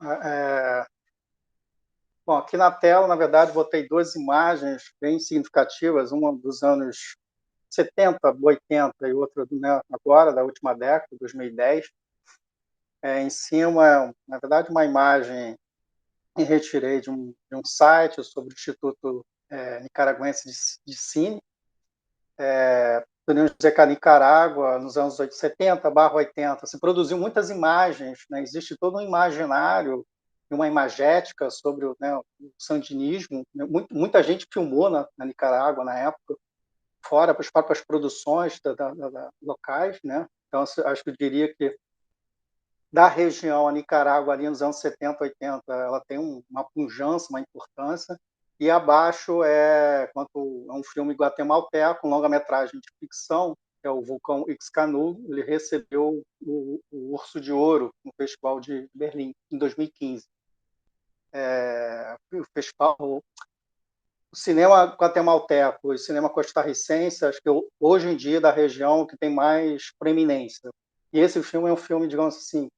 É, bom, aqui na tela, na verdade, botei duas imagens bem significativas, uma dos anos 70, 80 e outra, né, agora, da última década, 2010. Em cima, na verdade, uma imagem que retirei de um site sobre o Instituto Nicaragüense de Cine. Podemos dizer que a Nicarágua, nos anos 70/80, se produziu muitas imagens, né? Existe todo um imaginário e uma imagética sobre né, o sandinismo. Muita gente filmou na Nicarágua na época, fora as próprias produções locais, né? Então, acho que eu diria que da região, a Nicarágua, ali nos anos 70, 80, ela tem uma pujança, uma importância, e abaixo é um filme guatemalteco, um longa-metragem de ficção, que é o Vulcão Ixcanu. Ele recebeu o Urso de Ouro no Festival de Berlim, em 2015. O festival, o cinema guatemalteco e o cinema costarricense, acho que hoje em dia da região que tem mais preeminência. E esse filme é um filme, digamos assim,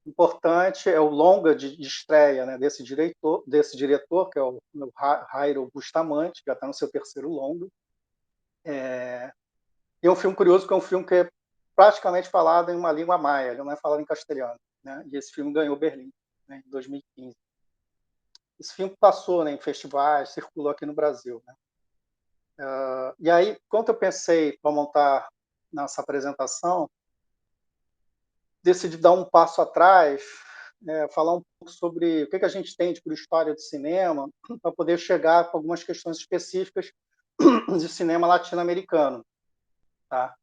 importante, é o longa de estreia, né, desse diretor, que é o Jairo Bustamante, já está no seu terceiro longa. E é um filme curioso, porque é um filme que é praticamente falado em uma língua maia, ele não é falado em castelhano, né? E esse filme ganhou Berlim, né, em 2015. Esse filme passou, né, em festivais, circulou aqui no Brasil, né? E aí, quando eu pensei para montar nessa apresentação, decidi dar um passo atrás, falar um pouco sobre o que a gente tem por história do cinema, para poder chegar com algumas questões específicas de cinema latino-americano. Tá?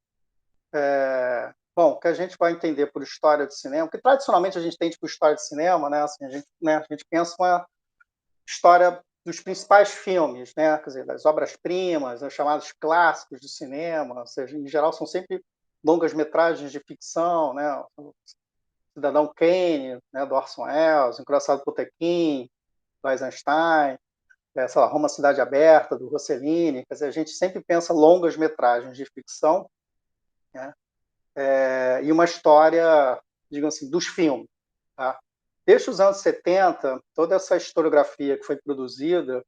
Bom, o que a gente vai entender por história do cinema, que tradicionalmente a gente tem por história do cinema, né? Assim, a gente pensa uma história dos principais filmes, né? Quer dizer, das obras-primas, os chamados clássicos do cinema, ou seja, em geral são sempre longas-metragens de ficção, né? Cidadão Kane, né, do Orson Welles, Encoraçado por Tequim, do Eisenstein, sei lá, Roma Cidade Aberta, do Rossellini. Quer dizer, a gente sempre pensa longas metragens de ficção, né, e uma história, digamos assim, dos filmes. Tá? Desde os anos 70, toda essa historiografia que foi produzida,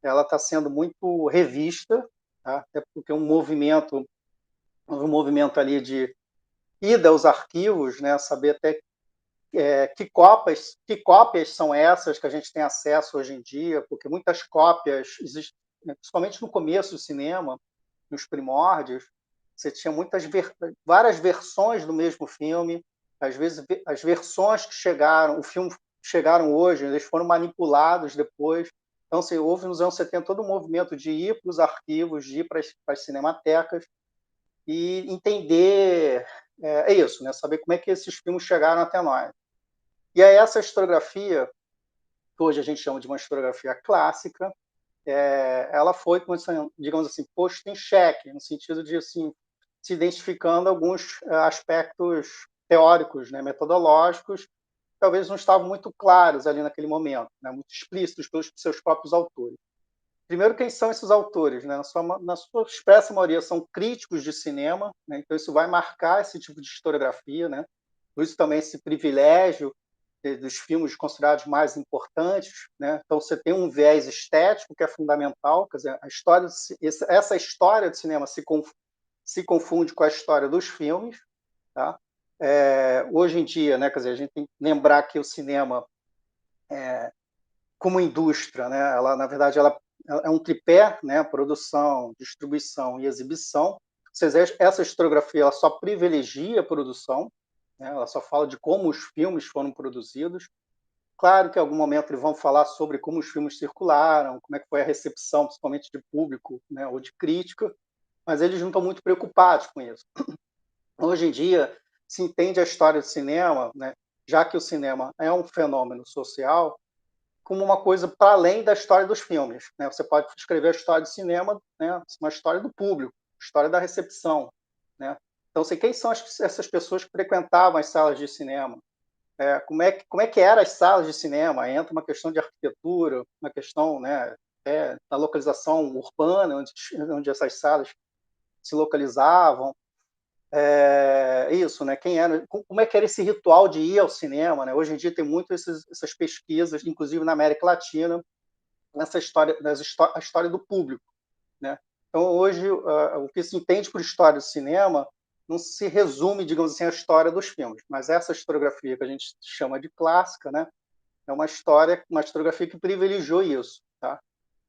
ela está sendo muito revista, tá? Até porque um movimento ali de ida aos arquivos, né, saber até que cópias são essas que a gente tem acesso hoje em dia, porque muitas cópias existem, principalmente no começo do cinema, nos primórdios, você tinha várias versões do mesmo filme, às vezes as versões que chegaram hoje, eles foram manipulados depois. Então, houve nos anos 70 todo um movimento de ir para os arquivos, de ir para as cinematecas e entender, isso, né? Saber como é que esses filmes chegaram até nós. E aí essa historiografia, que hoje a gente chama de uma historiografia clássica, ela foi, digamos assim, posta em xeque, no sentido de assim, se identificando alguns aspectos teóricos, né, metodológicos, talvez não estavam muito claros ali naquele momento, né, muito explícitos pelos seus próprios autores. Primeiro, quem são esses autores? Né? Na sua expressa maioria, são críticos de cinema, né? Então isso vai marcar esse tipo de historiografia, né? Por isso também esse privilégio dos filmes considerados mais importantes, né? Então você tem um viés estético que é fundamental, quer dizer, essa história do cinema se confunde com a história dos filmes, tá? Hoje em dia, né? Quer dizer, a gente tem que lembrar que o cinema, como indústria, né? Ela, na verdade, ela é um tripé, né? Produção, distribuição e exibição. Ou seja, essa historiografia ela só privilegia a produção, né? Ela só fala de como os filmes foram produzidos. Claro que em algum momento eles vão falar sobre como os filmes circularam, como é que foi a recepção, principalmente de público, né, ou de crítica, mas eles não estão muito preocupados com isso. Hoje em dia, se entende a história do cinema, né, já que o cinema é um fenômeno social, como uma coisa para além da história dos filmes. Né? Você pode escrever a história do cinema, né, uma história do público, história da recepção. Né? Então, quem são essas pessoas que frequentavam as salas de cinema? Como é que eram as salas de cinema? Entra uma questão de arquitetura, uma questão, né, da localização urbana, onde essas salas se localizavam. Isso, né? Quem era, como é que era esse ritual de ir ao cinema, né? Hoje em dia tem muito essas pesquisas, inclusive na América Latina, nessa história, a história do público, né? Então hoje o que se entende por história do cinema não se resume, digamos assim, à história dos filmes, mas essa historiografia que a gente chama de clássica, né? É uma história, uma historiografia que privilegiou isso, tá?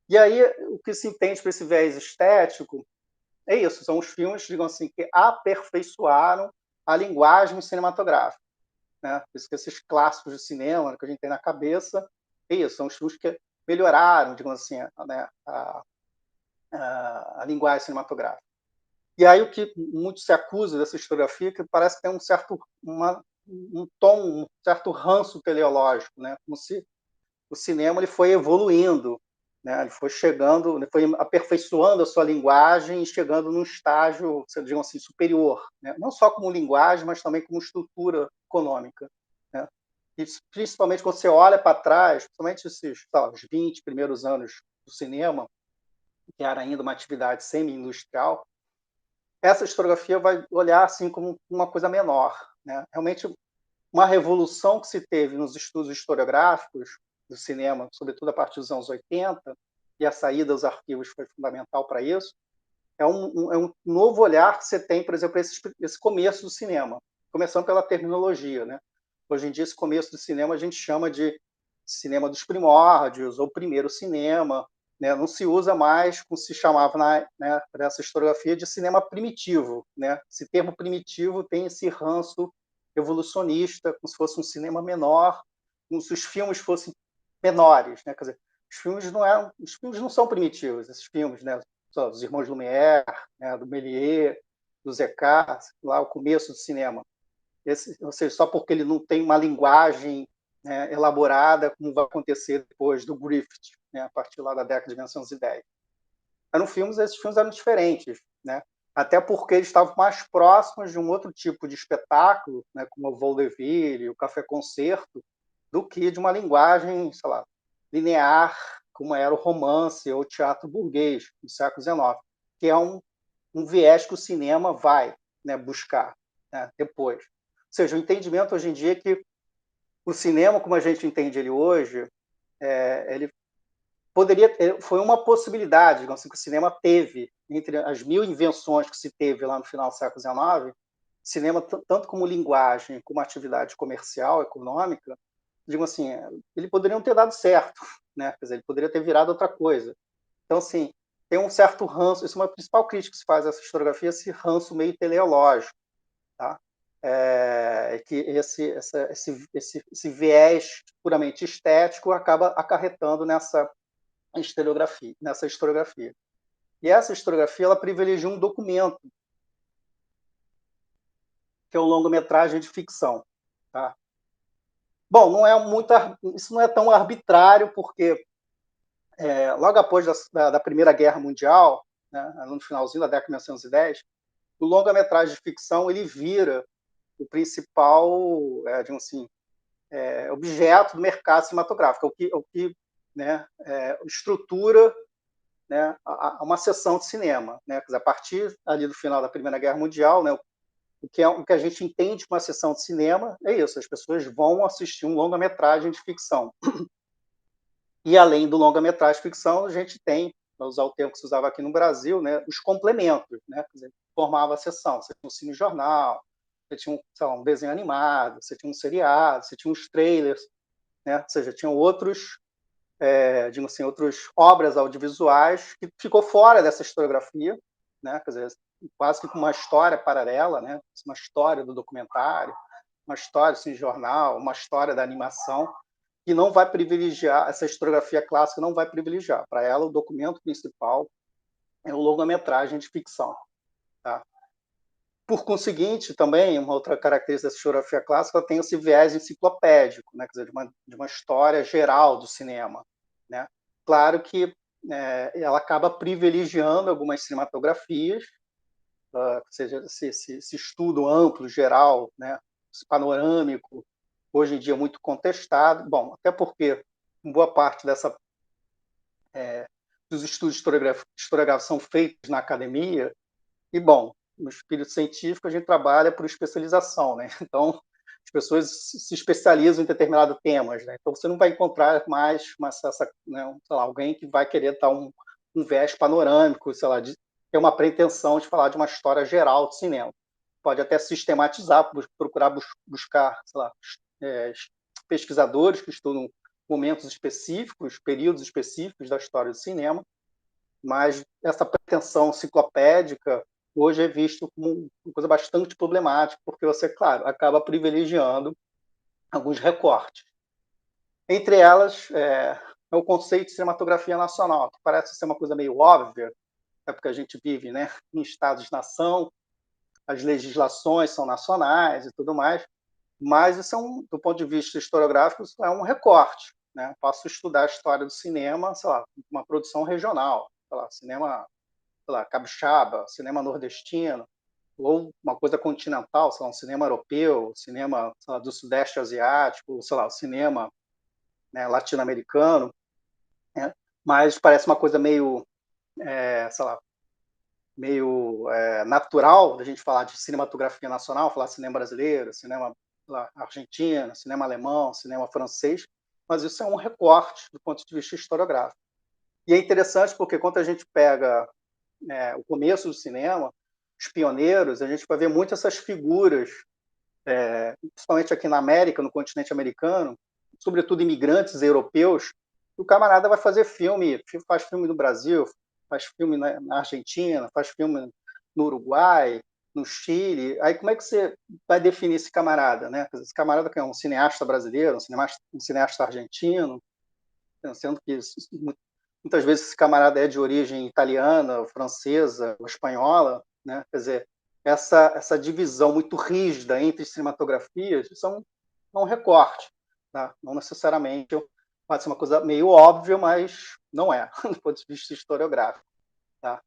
E aí o que se entende por esse viés estético é isso, são os filmes, digamos assim, que aperfeiçoaram a linguagem cinematográfica, né? Por isso que esses clássicos de cinema que a gente tem na cabeça, é isso, são os filmes que melhoraram, digamos assim, né, a linguagem cinematográfica. E aí o que muito se acusa dessa historiografia é que parece que tem um tom, um certo ranço teleológico, né? Como se o cinema ele foi evoluindo, né? Ele foi chegando, ele foi aperfeiçoando a sua linguagem e chegando num estágio, digamos assim, superior, né? Não só como linguagem, mas também como estrutura econômica, né? E principalmente quando você olha para trás, principalmente esses, lá, os 20 primeiros anos do cinema, que era ainda uma atividade semi-industrial, essa historiografia vai olhar assim como uma coisa menor, né? Realmente uma revolução que se teve nos estudos historiográficos do cinema, sobretudo a partir dos anos 80, e a saída dos arquivos foi fundamental para isso, é um novo olhar que você tem, por exemplo, esse começo do cinema, começando pela terminologia, né? Hoje em dia, esse começo do cinema a gente chama de cinema dos primórdios, ou primeiro cinema, né? Não se usa mais, como se chamava nessa historiografia, de cinema primitivo, né? Esse termo primitivo tem esse ranço evolucionista, como se fosse um cinema menor, como se os filmes fossem menores, né? Quer dizer, os filmes não são primitivos, esses filmes, né? Os irmãos Lumière, né? Do Méliès, do Zeca, lá o começo do cinema. Ou seja, só porque ele não tem uma linguagem, né, elaborada, como vai acontecer depois do Griffith, né, a partir lá da década de 1910. Esses filmes eram diferentes, né? Até porque eles estavam mais próximos de um outro tipo de espetáculo, né, como o vaudeville, o café-concerto, do que de uma linguagem, sei lá, linear, como era o romance ou o teatro burguês do século XIX, que é um viés que o cinema vai, né, buscar, né, depois. Ou seja, o entendimento hoje em dia é que o cinema, como a gente entende ele hoje, ele foi uma possibilidade, digamos assim, que o cinema teve, entre as mil invenções que se teve lá no final do século XIX, cinema, tanto como linguagem, como atividade comercial, econômica, digo assim, ele poderia não ter dado certo, né? Quer dizer, ele poderia ter virado outra coisa. Então, assim, tem um certo ranço, isso é uma principal crítica que se faz a essa historiografia, esse ranço meio teleológico, tá? Que esse viés puramente estético acaba acarretando nessa historiografia. E essa historiografia ela privilegia um documento, que é o longa-metragem de ficção. Tá? Bom, isso não é tão arbitrário, porque logo após da Primeira Guerra Mundial, né, no finalzinho da década de 1910, o longa-metragem de ficção ele vira o principal, digamos assim, objeto do mercado cinematográfico, o que né, estrutura, né, uma sessão de cinema, né? Quer dizer, a partir ali do final da Primeira Guerra Mundial, né, o que a gente entende com uma sessão de cinema é isso, as pessoas vão assistir um longa-metragem de ficção. E além do longa-metragem de ficção, a gente tem, para usar o termo que se usava aqui no Brasil, né, os complementos, né? Quer dizer, formava a sessão. Você tinha um cinejornal, você tinha um desenho animado, você tinha um seriado, você tinha uns trailers, né? Ou seja, tinham digamos assim, outras obras audiovisuais que ficou fora dessa historiografia, né? Quer dizer, quase que com uma história paralela, né? Uma história do documentário, uma história assim, jornal, uma história da animação, que não vai privilegiar, essa historiografia clássica não vai privilegiar. Para ela, o documento principal é o longa-metragem de ficção. Tá? Por conseguinte, também, uma outra característica dessa historiografia clássica, ela tem esse viés enciclopédico, né? Quer dizer, de uma história geral do cinema. Né? Claro que ela acaba privilegiando algumas cinematografias, ou seja, esse estudo amplo, geral, né? Esse panorâmico, hoje em dia muito contestado. Bom, até porque boa parte dos estudos historiográficos são feitos na academia, e, bom, no espírito científico, a gente trabalha por especialização, né? Então, as pessoas se especializam em determinados temas, né? Então, você não vai encontrar mais né, sei lá, alguém que vai querer dar um viés panorâmico, sei lá, ter uma pretensão de falar de uma história geral do cinema. Pode até sistematizar, procurar buscar, sei lá, é, pesquisadores que estudam momentos específicos, períodos específicos da história do cinema, mas essa pretensão enciclopédica hoje é visto como uma coisa bastante problemática, porque você, claro, acaba privilegiando alguns recortes. Entre elas, é o conceito de cinematografia nacional, que parece ser uma coisa meio óbvia, é porque a gente vive, né, em estados-nação, as legislações são nacionais e tudo mais, mas isso do ponto de vista historiográfico, isso é um recorte. Né? Posso estudar a história do cinema, sei lá, uma produção regional, sei lá, cinema, sei lá, capixaba, cinema nordestino, ou uma coisa continental, sei lá, um cinema europeu, cinema, sei lá, do sudeste asiático, sei lá, o cinema, né, latino-americano, né? Mas parece uma coisa meio, sei lá, meio natural da gente falar de cinematografia nacional, falar cinema brasileiro, cinema lá, argentino, cinema alemão, cinema francês, mas isso é um recorte do ponto de vista historiográfico. E é interessante porque quando a gente pega o começo do cinema, os pioneiros, a gente vai ver muito essas figuras, principalmente aqui na América, no continente americano, sobretudo imigrantes europeus, o camarada vai fazer filme, faz filme no Brasil, faz filme na Argentina, faz filme no Uruguai, no Chile. Aí como é que você vai definir esse camarada, né? Esse camarada que é um cineasta brasileiro, um cineasta argentino, sendo que muitas vezes esse camarada é de origem italiana, francesa, ou espanhola, né? Quer dizer, essa divisão muito rígida entre cinematografias é um recorte, tá? Não necessariamente pode ser uma coisa meio óbvia, mas não é, do ponto de vista historiográfico. Tá?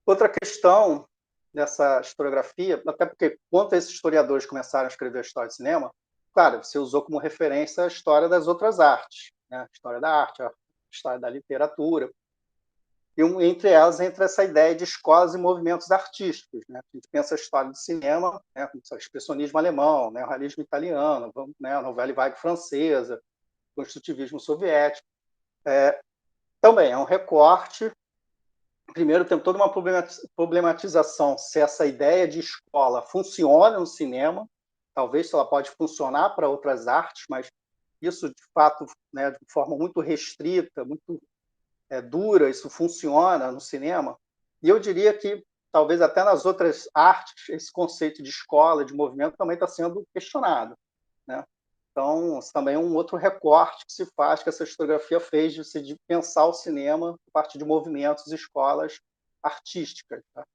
Outra questão dessa historiografia, até porque quando esses historiadores começaram a escrever a história do cinema, claro, você usou como referência a história das outras artes, né? A história da arte, a história da literatura, e entre elas entra essa ideia de escolas e movimentos artísticos. Né? A gente pensa a história do cinema, né? O expressionismo alemão, né? O realismo italiano, né? A novela vague francesa, o construtivismo soviético. Também é um recorte. Primeiro, tem toda uma problematização se essa ideia de escola funciona no cinema, talvez ela pode funcionar para outras artes, mas isso, de fato, né, de forma muito restrita, muito dura, isso funciona no cinema. E eu diria que, talvez até nas outras artes, esse conceito de escola, de movimento, também está sendo questionado. Né? Então, isso também é um outro recorte que se faz, que essa historiografia fez de pensar o cinema a partir de movimentos e escolas artísticas. Tá?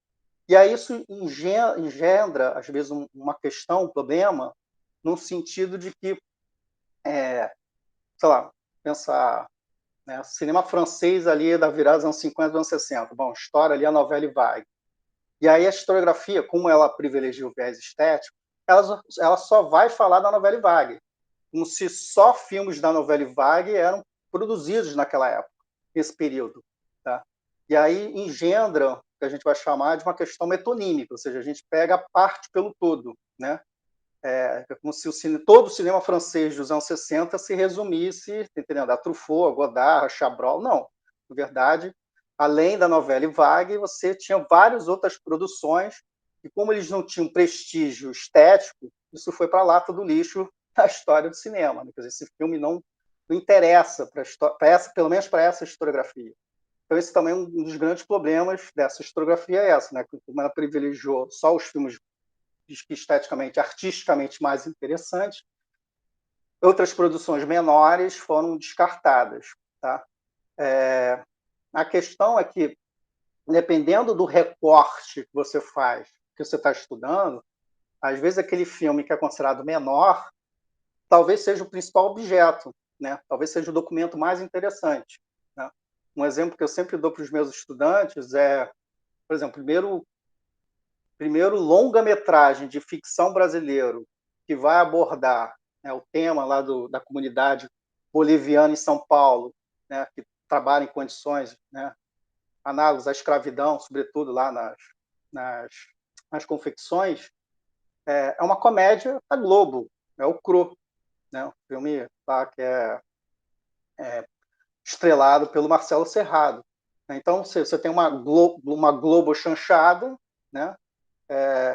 E aí isso engendra, às vezes, uma questão, um problema, no sentido de que, sei lá, pensar, né, cinema francês ali da virada dos anos 50 dos anos 60, bom, história ali a novela vague. E aí a historiografia, como ela privilegia o viés estético, ela só vai falar da novela vague, como se só filmes da novela vague eram produzidos naquela época, nesse período. Tá? E aí engendra o que a gente vai chamar de uma questão metonímica, ou seja, a gente pega a parte pelo todo. Né? É como se todo o cinema francês dos anos 60 se resumisse, entendendo? A Truffaut, a Godard, a Chabrol. Não. Na verdade, além da novela vague, você tinha várias outras produções e como eles não tinham prestígio estético, isso foi para a lata do lixo da história do cinema. Né? Quer dizer, esse filme não interessa pelo menos para essa historiografia. Então, esse também é um dos grandes problemas dessa historiografia, né? Como ela privilegiou só os filmes esteticamente, artisticamente mais interessantes, outras produções menores foram descartadas. Tá? A questão é que, dependendo do recorte que você faz, que você está estudando, às vezes aquele filme que é considerado menor, talvez seja o principal objeto, né? Talvez seja o documento mais interessante. Né? Um exemplo que eu sempre dou para os meus estudantes é, por exemplo, primeiro longa-metragem de ficção brasileiro que vai abordar, né, o tema lá da comunidade boliviana em São Paulo, né, que trabalha em condições, né, análogas à escravidão, sobretudo lá nas as confecções, é uma comédia da Globo, é o Cro, né? O filme lá que é estrelado pelo Marcelo Serrado. Então, você tem uma Globo chanchada, né?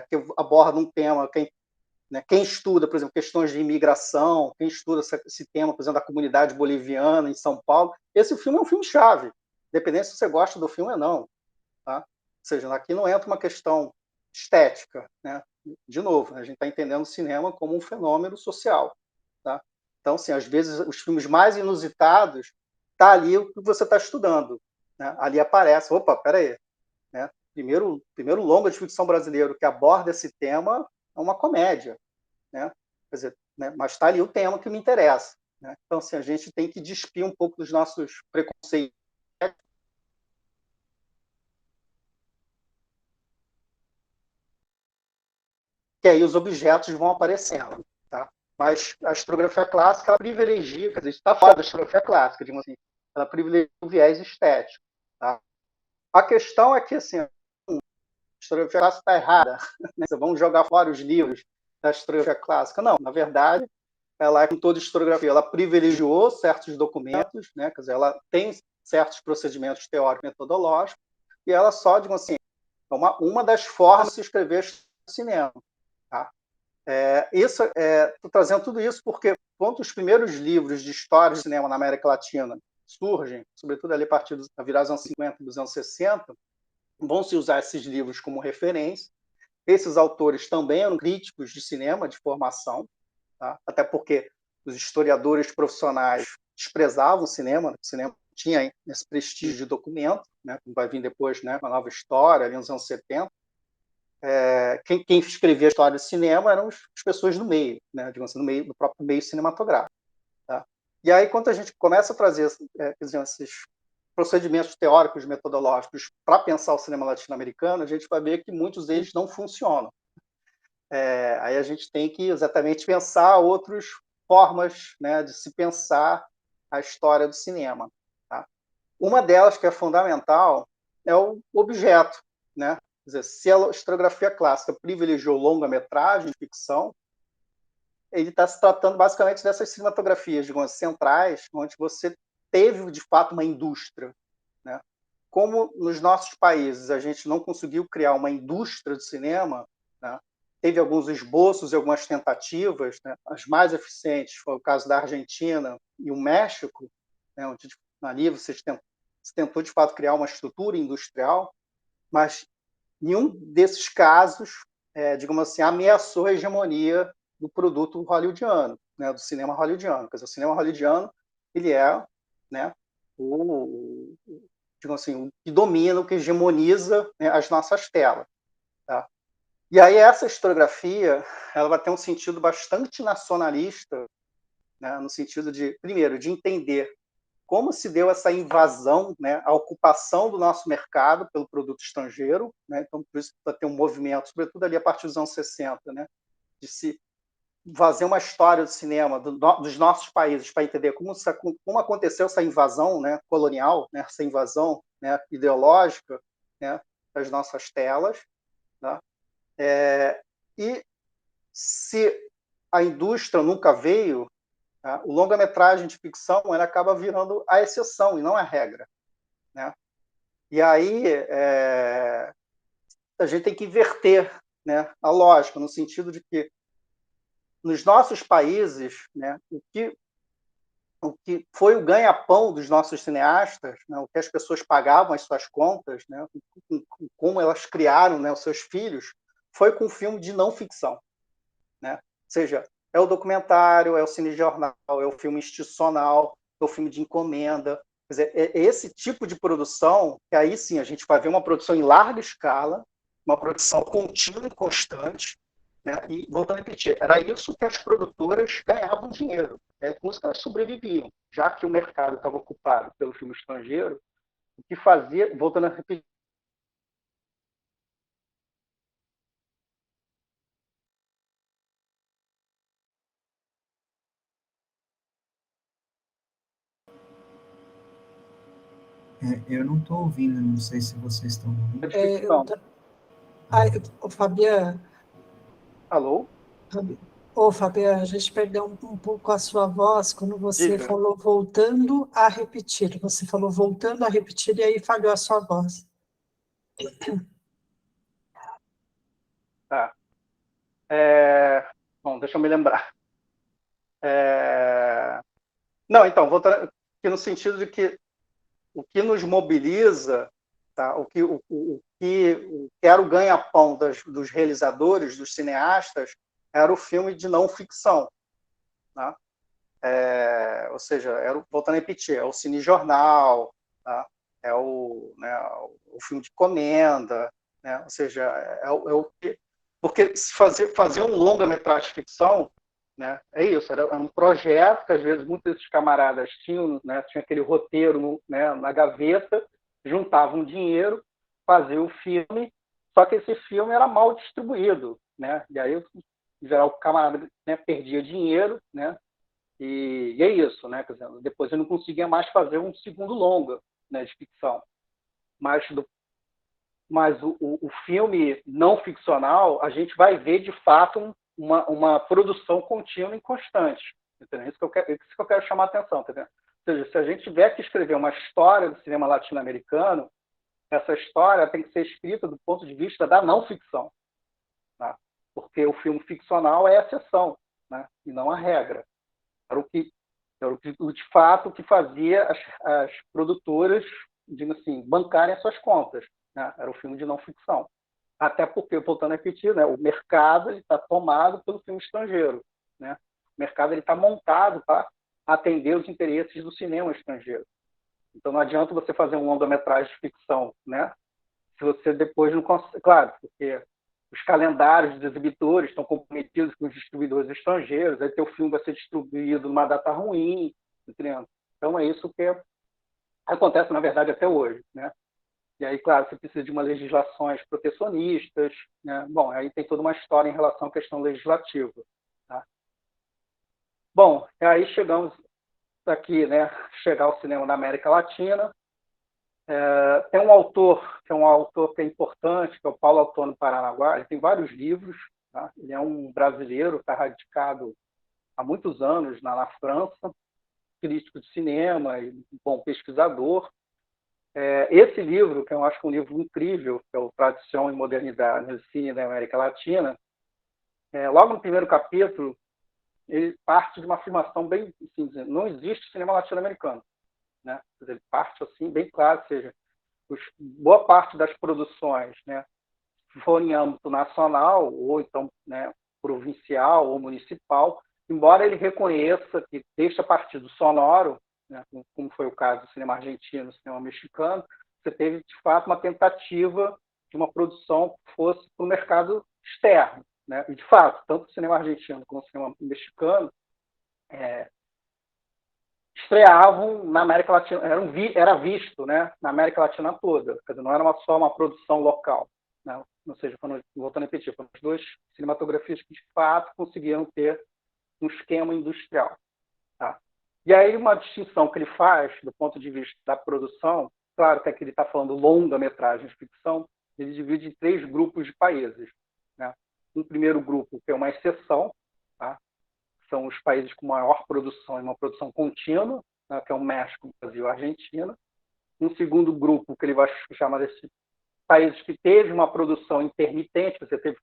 Que aborda um tema, quem estuda, por exemplo, questões de imigração, quem estuda esse tema, por exemplo, da comunidade boliviana em São Paulo, esse filme é um filme chave, independente se você gosta do filme ou não. Tá? Ou seja, aqui não entra uma questão estética, né? De novo, a gente está entendendo o cinema como um fenômeno social. Tá? Então, assim, às vezes, os filmes mais inusitados, tá ali o que você está estudando. Né? Ali aparece, opa, peraí, né? Primeiro longa de ficção brasileiro que aborda esse tema é uma comédia. Né? Quer dizer, né? Mas está ali o tema que me interessa. Né? Então, assim, a gente tem que despir um pouco dos nossos preconceitos. Que aí os objetos vão aparecendo. Tá? Mas a historiografia clássica, ela privilegia, quer dizer, está fora da historiografia clássica, digamos assim, ela privilegia o viés estético. Tá? A questão é que, assim, a historiografia clássica está errada. Né? Vamos jogar fora os livros da historiografia clássica. Não, na verdade, ela, com toda historiografia, ela privilegiou certos documentos, né? Quer dizer, ela tem certos procedimentos teóricos e metodológicos, e ela só, digamos assim, é uma das formas de se escrever cinema. Tá? Estou trazendo tudo isso porque, quando os primeiros livros de história do cinema na América Latina surgem, sobretudo ali a partir da virada dos anos 50 e dos anos 60, vão se usar esses livros como referência. Esses autores também eram críticos de cinema, de formação, tá? Até porque os historiadores profissionais desprezavam o cinema tinha esse prestígio de documento, né? Como vai vir depois, né? Uma nova história, ali nos anos 70. Quem escrevia a história do cinema eram as pessoas do meio, né? Digamos assim, do próprio meio cinematográfico. Tá? E aí, quando a gente começa a trazer esses procedimentos teóricos, metodológicos para pensar o cinema latino-americano, a gente vai ver que muitos deles não funcionam. Aí a gente tem que exatamente pensar outras formas, né, de se pensar a história do cinema. Tá? Uma delas, que é fundamental, é o objeto. Né? Quer dizer, se a historiografia clássica privilegiou longa-metragem, ficção, ele está se tratando basicamente dessas cinematografias, digamos, centrais, onde você teve, de fato, uma indústria. Né? Como nos nossos países a gente não conseguiu criar uma indústria de cinema, né? Teve alguns esboços e algumas tentativas, né? As mais eficientes foi o caso da Argentina e o México, né? Onde ali se tentou, de fato, criar uma estrutura industrial, mas nenhum desses casos, digamos assim, ameaçou a hegemonia do produto hollywoodiano, né? Do cinema hollywoodiano. Quer dizer, o cinema hollywoodiano ele é, né, o, digamos assim, o que domina, o que hegemoniza, né, as nossas telas. Tá? E aí essa historiografia ela vai ter um sentido bastante nacionalista, né, no sentido de, primeiro, de entender como se deu essa invasão, né, a ocupação do nosso mercado pelo produto estrangeiro. Né? Então, por isso vai ter um movimento, sobretudo ali a partir dos anos 60, né, de se fazer uma história do cinema dos nossos países para entender como aconteceu essa invasão, né, colonial, né, essa invasão, né, ideológica, né, das nossas telas. Né? E se a indústria nunca veio, tá, o longa-metragem de ficção ela acaba virando a exceção e não a regra. Né? E aí a gente tem que inverter, né, a lógica, no sentido de que nos nossos países, né, o que foi o ganha-pão dos nossos cineastas, né, o que as pessoas pagavam as suas contas, né, como elas criaram, né, os seus filhos, foi com filme de não ficção. Né? Ou seja, é o documentário, é o cinejornal, é o filme institucional, é o filme de encomenda. Quer dizer, é esse tipo de produção que aí sim a gente vai ver uma produção em larga escala, uma produção contínua e constante. Né? E, voltando a repetir, era isso que as produtoras ganhavam dinheiro, é com isso que elas sobreviviam, já que o mercado estava ocupado pelo filme estrangeiro, o que fazia, voltando a repetir, Eu não estou ouvindo, não sei se vocês estão ouvindo. de É, eu, ficção. ta- Ai, ô, Fabiana, Alô? A gente perdeu um pouco a sua voz quando você Diga. falou voltando a repetir. Você falou voltando a repetir e aí falhou a sua voz. Tá. Bom, deixa eu me lembrar. É, Não, então, voltando aqui no sentido de que o que nos mobiliza, tá? O que era o ganha-pão dos realizadores, dos cineastas, era o filme de não ficção, né? Ou seja, voltando a repetir, é o cinejornal, tá? É o filme de comenda, né? Ou seja, porque se fazer um longa-metragem de ficção, né? É isso, era um projeto que às vezes muitos desses camaradas tinham, né? Tinha aquele roteiro né? Na gaveta, juntavam dinheiro, faziam o filme, só que esse filme era mal distribuído, né? E aí, em geral, o camarada, né, perdia dinheiro, né? E é isso, né? Quer dizer, depois eu não conseguia mais fazer um segundo longa, né, de ficção. Mas, o filme não ficcional, a gente vai ver, de fato, uma produção contínua e constante. Entendeu? Isso que eu quero chamar a atenção. Entendeu? Ou seja, se a gente tiver que escrever uma história do cinema latino-americano, essa história tem que ser escrita do ponto de vista da não ficção. Tá? Porque o filme ficcional é a exceção, né? E não a regra. Era o que, de fato, o que fazia as produtoras, digamos assim, bancarem as suas contas. Né? Era o filme de não ficção. Até porque, voltando a repetir, né, o mercado está tomado pelo filme estrangeiro. Né? O mercado está montado para atender os interesses do cinema estrangeiro. Então, não adianta você fazer um longa-metragem de ficção, né? Se você depois não consegue. Claro, porque os calendários dos exibidores estão comprometidos com os distribuidores estrangeiros, aí teu filme vai ser distribuído numa data ruim, entendeu? Então é isso que acontece, na verdade, até hoje, né? E aí, claro, você precisa de uma legislações protecionistas, né? Bom, aí tem toda uma história em relação à questão legislativa, tá? Bom, aí chegamos aqui, né? Chegar ao cinema da América Latina. Tem um autor que é importante, que é o Paulo Antônio Paranaguá. Ele tem vários livros. Tá? Ele é um brasileiro, está radicado há muitos anos na França, crítico de cinema e bom pesquisador. Esse livro, que eu acho que é um livro incrível, que é o Tradição e Modernidade no Cine da América Latina, logo no primeiro capítulo, ele parte de uma afirmação bem assim, dizendo, não existe cinema latino-americano. Né? Ele parte assim, bem claro, ou seja, boa parte das produções, né, se for em âmbito nacional, ou então, né, provincial ou municipal, embora ele reconheça que, desde a partir do sonoro, né, como foi o caso do cinema argentino, do cinema mexicano, você teve, de fato, uma tentativa de uma produção que fosse para o mercado externo. Né? E, de fato, tanto o cinema argentino como o cinema mexicano estreavam na América Latina, era visto, né, na América Latina toda, quer dizer, não era só uma produção local, né? Ou seja, voltando a repetir, foram as duas cinematografias que de fato conseguiram ter um esquema industrial. Tá? E aí uma distinção que ele faz do ponto de vista da produção, claro que aqui ele está falando longa-metragem de ficção, ele divide em três grupos de países. Né? Um primeiro grupo que é uma exceção, tá? São os países com maior produção e uma produção contínua, né, que é o México, Brasil e Argentina. Um segundo grupo, que ele vai chamar de países que teve uma produção intermitente, você teve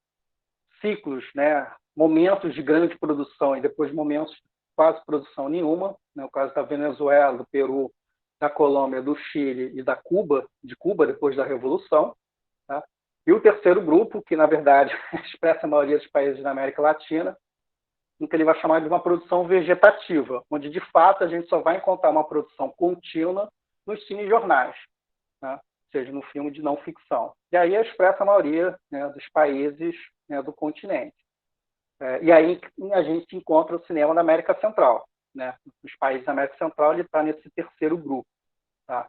ciclos, né, momentos de grande produção e depois momentos de quase produção nenhuma, né, o caso da Venezuela, do Peru, da Colômbia, do Chile e de Cuba depois da Revolução. Tá? E o terceiro grupo, que na verdade expressa a maioria dos países da América Latina, no que ele vai chamar de uma produção vegetativa, onde de fato a gente só vai encontrar uma produção contínua nos cinejornais, né? Ou seja, no filme de não ficção. E aí expressa a maioria, né, dos países, né, do continente. E aí a gente encontra o cinema da América Central. Né? Os países da América Central ele está nesse terceiro grupo. Tá?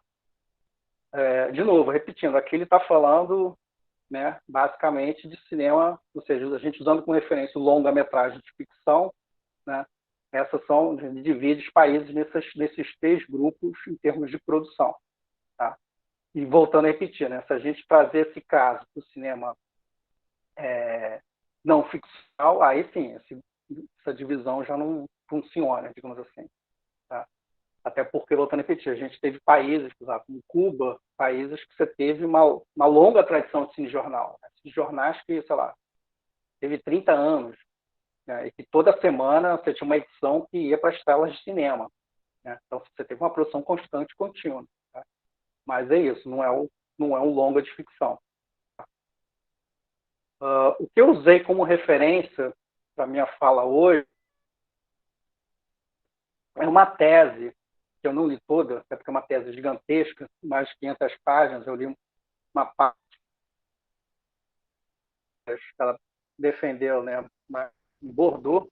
De novo, repetindo, aqui ele está falando, né, basicamente de cinema, ou seja, a gente usando como referência o longa-metragem de ficção, né, essas são, divide os países nesses três grupos em termos de produção. Tá? E voltando a repetir, né, se a gente trazer esse caso para o cinema não ficcional, aí sim, essa divisão já não funciona, digamos assim. Tá? Até porque, voltando a repetir, a gente teve países, por exemplo, como Cuba, países que você teve uma longa tradição de cinejornal. Né? Cinejornais que, sei lá, teve 30 anos, né? E que toda semana você tinha uma edição que ia para as telas de cinema. Né? Então, você teve uma produção constante e contínua. Tá? Mas é isso, não é um longa de ficção. O que eu usei como referência para a minha fala hoje é uma tese, que eu não li toda, até porque é uma tese gigantesca, mais de 500 páginas, eu li uma parte que ela defendeu, né, em Bordeaux,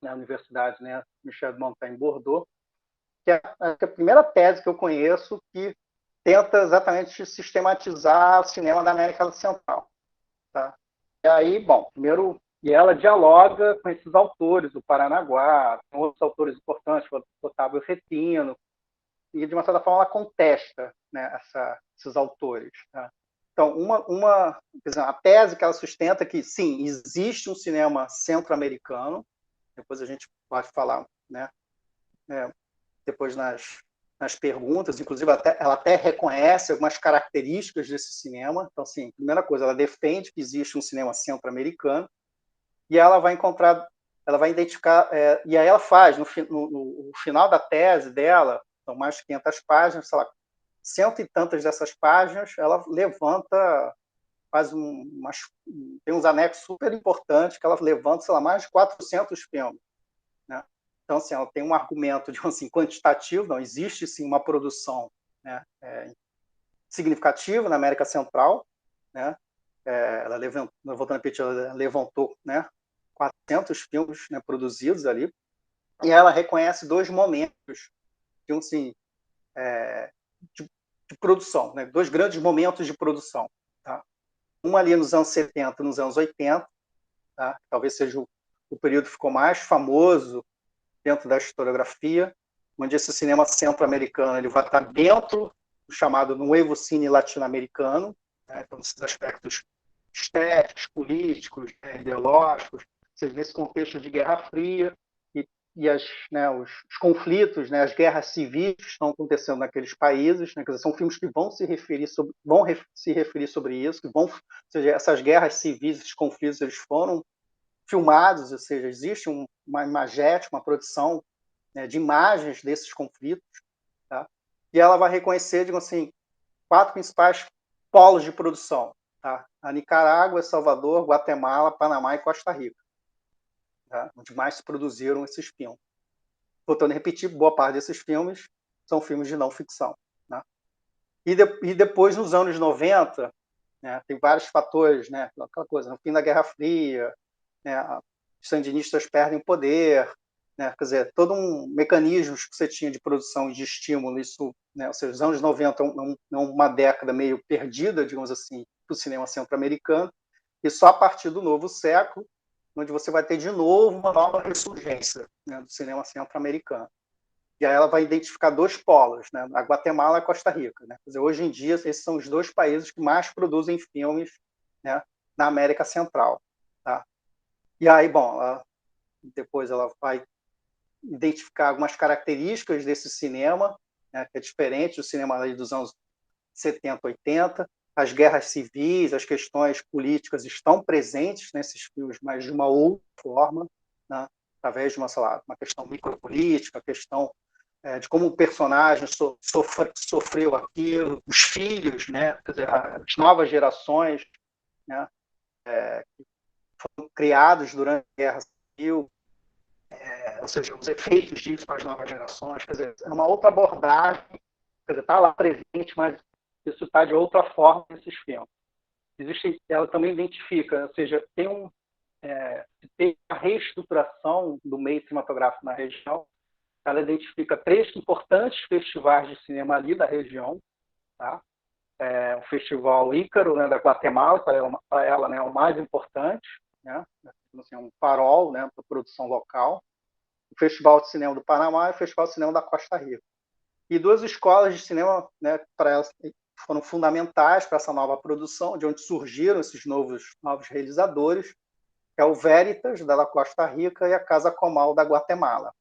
na Universidade, né, Michel de Montaigne, em Bordeaux, que é a primeira tese que eu conheço que tenta exatamente sistematizar o cinema da América Central. Tá? E aí, bom, primeiro, e ela dialoga com esses autores, o Paranaguá, com outros autores importantes, o Otávio Retino, e de uma certa forma ela contesta, né, esses autores. Tá? Então, a tese que ela sustenta é que, sim, existe um cinema centro-americano, depois a gente pode falar, né, depois nas perguntas, inclusive ela até reconhece algumas características desse cinema. Então, assim, primeira coisa, ela defende que existe um cinema centro-americano e ela vai identificar, e aí ela faz, no final da tese dela, são mais de 500 páginas, sei lá, cento e tantas dessas páginas, ela levanta, tem uns anexos super importantes que ela levanta, sei lá, mais de 400 filmes. Né? Então, assim, ela tem um argumento, digamos assim, quantitativo, não existe, sim, uma produção, né, significativa na América Central, né? Ela levantou, voltando a repetir, ela levantou, né, 400 filmes, né, produzidos ali, e ela reconhece dois momentos assim, de produção, né, dois grandes momentos de produção. Tá? Um ali nos anos 70, nos anos 80, tá? Talvez seja o período que ficou mais famoso dentro da historiografia, onde esse cinema centro-americano ele vai estar dentro do chamado novo cine latino-americano, né? Então, esses aspectos estéticos, políticos, ideológicos, seja, nesse contexto de Guerra Fria os conflitos, né, as guerras civis que estão acontecendo naqueles países, né, quer dizer, são filmes que vão se referir sobre isso, ou seja, essas guerras civis, esses conflitos, eles foram filmados, ou seja, existe uma imagética, uma produção, né, de imagens desses conflitos, tá? E ela vai reconhecer, digamos assim, 4 principais polos de produção, tá? A Nicarágua, Salvador, Guatemala, Panamá e Costa Rica, tá? Onde mais se produziram esses filmes. Voltando a repetir, boa parte desses filmes são filmes de não ficção, né? E depois, nos anos 90, né, tem vários fatores, né, aquela coisa, no fim da Guerra Fria, né, os sandinistas perdem o poder, né, quer dizer, todo um mecanismo que você tinha de produção e de estímulo, isso, né, ou seja, os anos 90 é uma década meio perdida, digamos assim, para o cinema centro-americano, e só a partir do novo século, onde você vai ter de novo uma nova ressurgência, né, do cinema centro-americano. E aí ela vai identificar dois polos, né, a Guatemala e a Costa Rica. Né? Quer dizer, hoje em dia, esses são os dois países que mais produzem filmes, né, na América Central. Tá? E aí, bom, depois ela vai identificar algumas características desse cinema, né, que é diferente do cinema ali dos anos 70, 80. As guerras civis, as questões políticas estão presentes nesses filmes, mas de uma outra forma, né, através de uma questão micropolítica, a questão de como o personagem sofreu aquilo, os filhos, né, quer dizer, as novas gerações, né, que foram criados durante a Guerra Civil, ou seja, os efeitos disso para as novas gerações, quer dizer, é uma outra abordagem, quer dizer, está lá presente, mas isso está de outra forma nesses filmes. Ela também identifica, ou seja, tem a reestruturação do meio cinematográfico na região. Ela identifica 3 importantes festivais de cinema ali da região, tá? O Festival Ícaro, né, da Guatemala, para ela, né, é o mais importante, né? Assim, um farol, né, para a produção local. O Festival de Cinema do Panamá e o Festival de Cinema da Costa Rica. E 2 escolas de cinema, né, para ela foram fundamentais para essa nova produção, de onde surgiram esses novos realizadores, que é o Veritas, da Costa Rica, e a Casa Comal, da Guatemala.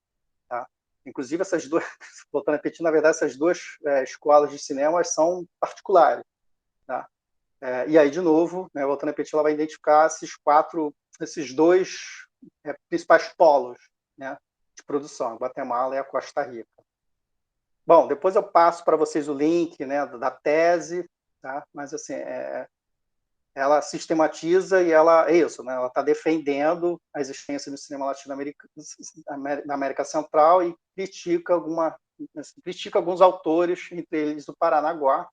Tá? Inclusive, essas duas, voltando a repetir, na verdade, essas duas escolas de cinema são particulares. Tá? E aí, de novo, né, voltando a repetir, ela vai identificar esses dois principais polos, né, de produção, a Guatemala e a Costa Rica. Bom, depois eu passo para vocês o link, né, da tese, tá? Mas assim, ela sistematiza e ela é isso, né? Ela está defendendo a existência do cinema latino-americano na América Central e critica alguns autores, entre eles o Paranaguá,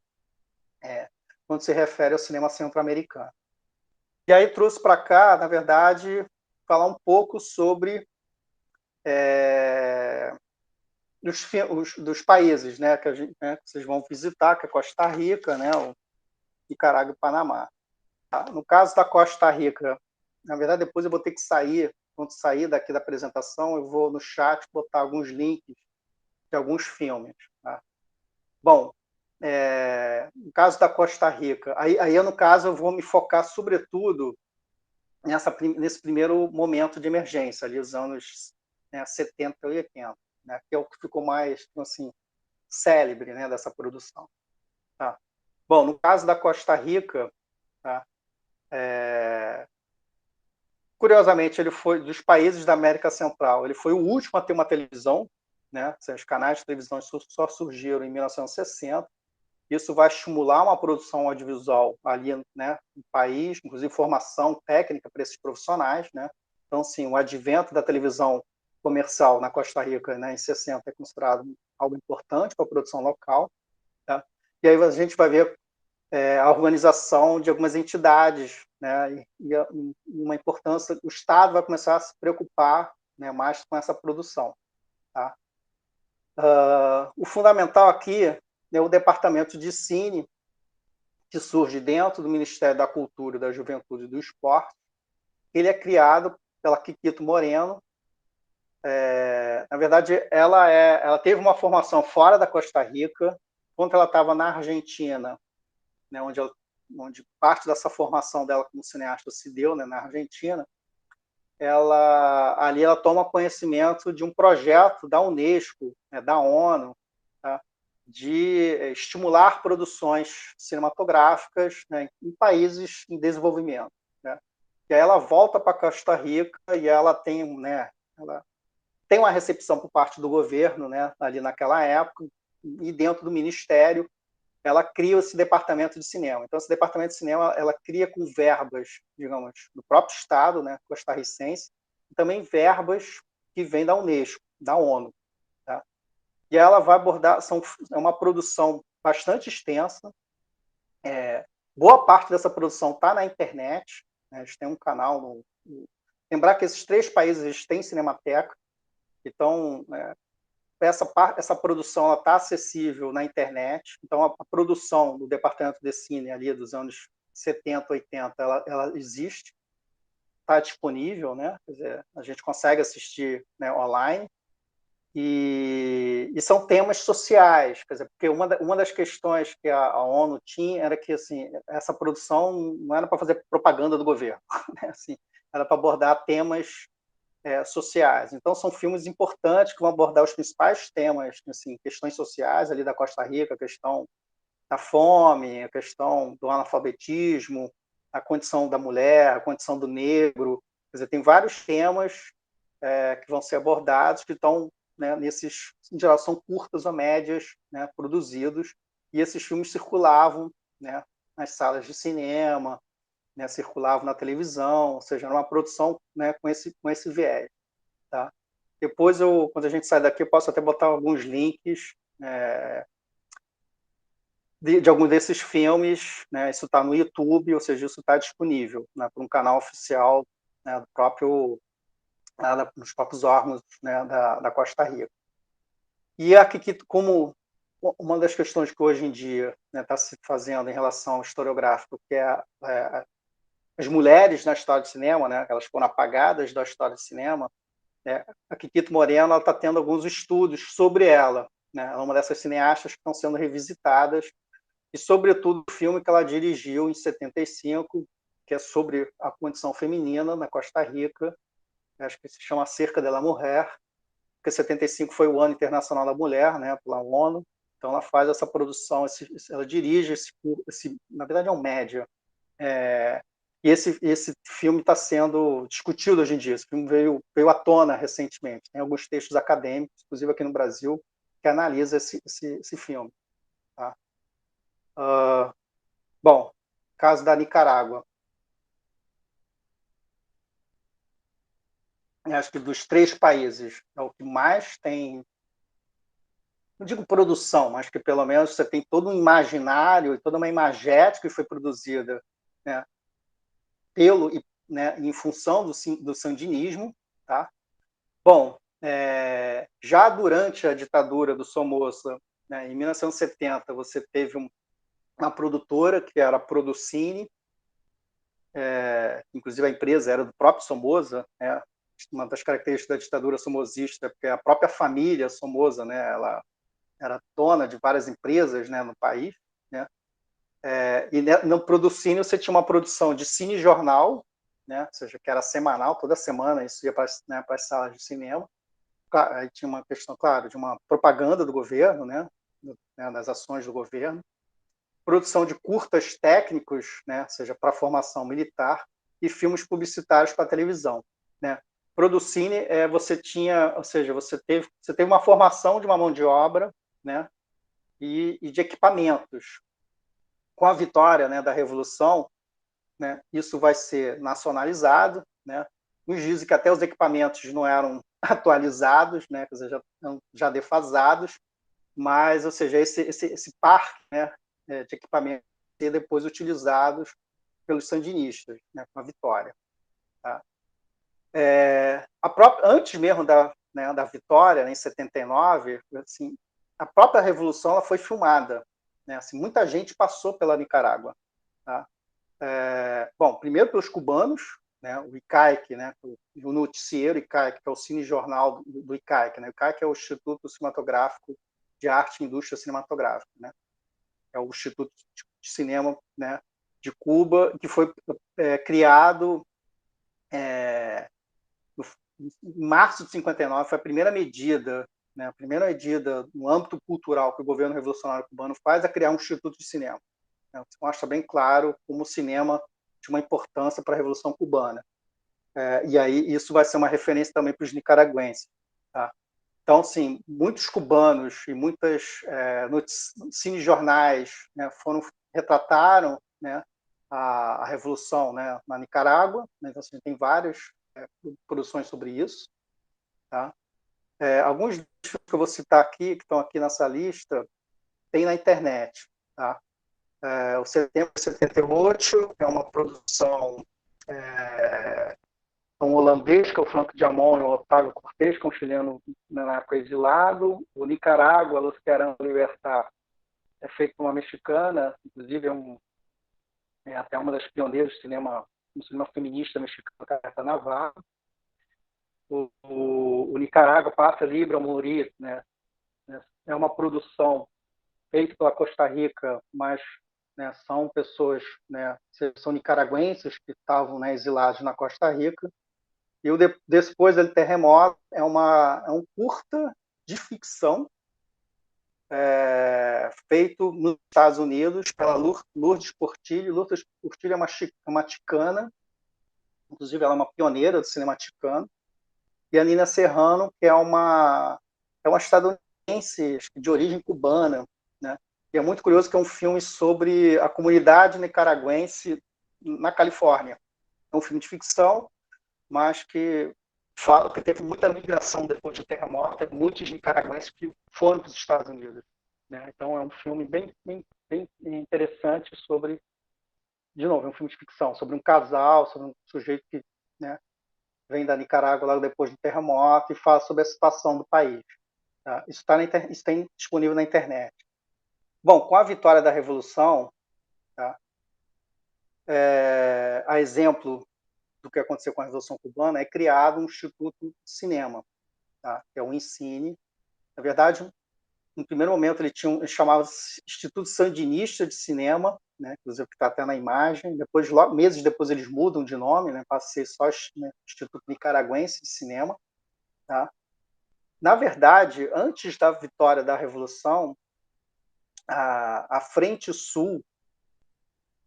quando se refere ao cinema centro-americano. E aí trouxe para cá, na verdade, falar um pouco sobre dos países, né, que vocês vão visitar, que é Costa Rica, né, o Nicarágua e Panamá. Tá? No caso da Costa Rica, na verdade, depois eu vou ter que sair, quando sair daqui da apresentação, eu vou no chat botar alguns links de alguns filmes. Tá? Bom, no caso da Costa Rica, aí no caso eu vou me focar sobretudo nesse primeiro momento de emergência, ali os anos 70 e 80, né, que é o que ficou mais assim, célebre, né, dessa produção. Tá? Bom, no caso da Costa Rica, tá? Curiosamente, ele foi dos países da América Central, ele foi o último a ter uma televisão, né? Os canais de televisão só surgiram em 1960. Isso vai estimular uma produção audiovisual ali, né, no país, inclusive formação técnica para esses profissionais, né? Então, sim, o advento da televisão comercial na Costa Rica, né, em 60 é considerado algo importante para a produção local. Tá? E aí a gente vai ver a organização de algumas entidades, né, e uma importância, o Estado vai começar a se preocupar, né, mais com essa produção. Tá? O fundamental aqui é o Departamento de Cine, que surge dentro do Ministério da Cultura, da Juventude e do Esporte. Ele é criado pela Quiquito Moreno. Na verdade, ela teve uma formação fora da Costa Rica. Quando ela estava na Argentina, né, onde parte dessa formação dela como cineasta se deu, né, na Argentina, ali ela toma conhecimento de um projeto da Unesco, né, da ONU, tá, de estimular produções cinematográficas, né, em países em desenvolvimento. Né? E aí ela volta para Costa Rica e ela tem uma recepção por parte do governo, né, ali naquela época, e dentro do Ministério ela cria esse departamento de cinema. Então, esse departamento de cinema ela cria com verbas, digamos, do próprio Estado, né, costarricense, e também verbas que vêm da Unesco, da ONU. Tá? E ela vai abordar, é uma produção bastante extensa, boa parte dessa produção está na internet, né, a gente tem um canal. Lembrar que esses 3 países têm cinemateca, então essa produção está acessível na internet. Então, a produção do Departamento de Cine ali dos anos 70, 80, ela existe, está disponível, né? Quer dizer, a gente consegue assistir, né, online. E são temas sociais, quer dizer, porque uma das questões que a ONU tinha era que assim, essa produção não era para fazer propaganda do governo, né? Assim, era para abordar temas sociais. Então, são filmes importantes que vão abordar os principais temas, assim, questões sociais ali da Costa Rica, a questão da fome, a questão do analfabetismo, a condição da mulher, a condição do negro. Quer dizer, tem vários temas que vão ser abordados, que estão, né, nesses, em geral, são curtas ou médias, né, produzidos, e esses filmes circulavam, né, nas salas de cinema, né, circulavam na televisão, ou seja, era uma produção, né, com esse viés. Tá? Depois, quando a gente sai daqui, eu posso até botar alguns links de alguns desses filmes, né? Isso está no YouTube, ou seja, isso está disponível, né, para um canal oficial, né, dos próprios órgãos, né, da Costa Rica. E aqui, como uma das questões que hoje em dia está, né, se fazendo em relação ao historiográfico, que é as mulheres na história do cinema, né, elas foram apagadas da história do cinema, a Quiquito Moreno está tendo alguns estudos sobre ela. Né? Ela é uma dessas cineastas que estão sendo revisitadas e, sobretudo, o filme que ela dirigiu em 75, que é sobre a condição feminina na Costa Rica, acho que se chama Cerca de la Mujer, porque 75 foi o Ano Internacional da Mulher, né, pela ONU, então ela faz essa produção, ela dirige na verdade é um média, e esse filme está sendo discutido hoje em dia. Esse filme veio à tona recentemente. Tem alguns textos acadêmicos, inclusive aqui no Brasil, que analisam esse filme. Tá? Bom, caso da Nicarágua. Eu acho que dos 3 países é o que mais tem, não digo produção, mas que pelo menos você tem todo um imaginário e toda uma imagética que foi produzida, né, né, em função do sandinismo. Tá? Bom, já durante a ditadura do Somoza, né, em 1970, você teve uma produtora, que era a Producine, inclusive a empresa era do próprio Somoza, né, uma das características da ditadura somozista, porque a própria família Somoza, né, ela era dona de várias empresas, né, no país, né, e no Producine você tinha uma produção de cinejornal, né, ou seja, que era semanal, toda semana isso ia para, né, para as salas de cinema. Aí tinha uma questão, claro, de uma propaganda do governo, né, das ações do governo, produção de curtas técnicos, né, ou seja, para formação militar, e filmes publicitários para televisão, né. Producine, você tinha, ou seja, você teve uma formação de uma mão de obra, né, e de equipamentos. Com a vitória, né, da Revolução, né, isso vai ser nacionalizado, né. Nos dizem que até os equipamentos não eram atualizados, né, quer dizer, já defasados, mas, ou seja, esse parque, né, de equipamentos ser depois utilizados pelos sandinistas, né, com a vitória. Tá? Antes mesmo né, da vitória, né, em 79, assim, a própria Revolução ela foi filmada. Né, assim, muita gente passou pela Nicarágua. Tá? Bom, primeiro pelos cubanos, né, o ICAIC, né, o noticiero ICAIC, que é o cinejornal do ICAIC. Né? O ICAIC é o Instituto Cinematográfico de Arte e Indústria Cinematográfica. Né? É o Instituto de Cinema, né, de Cuba, que foi criado em março de 59, foi a primeira medida, né, no âmbito cultural que o governo revolucionário cubano faz, é criar um instituto de cinema. Né? Isso mostra bem claro como o cinema tinha uma importância para a Revolução Cubana. E aí isso vai ser uma referência também para os nicaragüenses. Tá? Então, sim, muitos cubanos e muitas cinejornais, né, retrataram, né, a Revolução, né, na Nicarágua. Né? Então, assim, tem várias produções sobre isso. Tá? Alguns livros que eu vou citar aqui, que estão aqui nessa lista, tem na internet. Tá? O Setembro de 78 é uma produção um holandês, que é o Franco Diamant, e o Otávio Cortés, que é um chileno na época exilado. O Nicarágua, Los Queremos Libertar, é feito por uma mexicana, inclusive até uma das pioneiras do cinema feminista mexicano, Carta Navarro. O Nicarágua passa Libre ao Morir, né? É uma produção feita pela Costa Rica, mas, né, são pessoas, né, são nicaragüenses que estavam, né, exilados na Costa Rica. E Depois do Terremoto é um curta de ficção feito nos Estados Unidos pela Lourdes Portillo. Lourdes Portillo é uma ticana, inclusive ela é uma pioneira do cinema ticano. E a Nina Serrano, que é uma estadunidense de origem cubana. Né? E é muito curioso que é um filme sobre a comunidade nicaragüense na Califórnia. É um filme de ficção, mas que fala que teve muita migração depois do terremoto, muitos nicaragüenses que foram para os Estados Unidos. Né? Então é um filme bem interessante sobre, de novo, é um filme de ficção, sobre um casal, sobre um sujeito que, né, vem da Nicarágua logo depois do terremoto e fala sobre a situação do país. Tá? Isso está disponível na internet. Bom, com a vitória da Revolução, tá? A exemplo do que aconteceu com a Revolução Cubana, é criado um Instituto de Cinema, tá? Que é o INCINE. Na verdade, no primeiro momento ele chamava Instituto Sandinista de Cinema, né, inclusive que está até na imagem. Depois, logo, meses depois, eles mudam de nome, né, passa a ser só, né, Instituto Nicaragüense de Cinema. Tá? Na verdade, antes da vitória da Revolução, a Frente Sul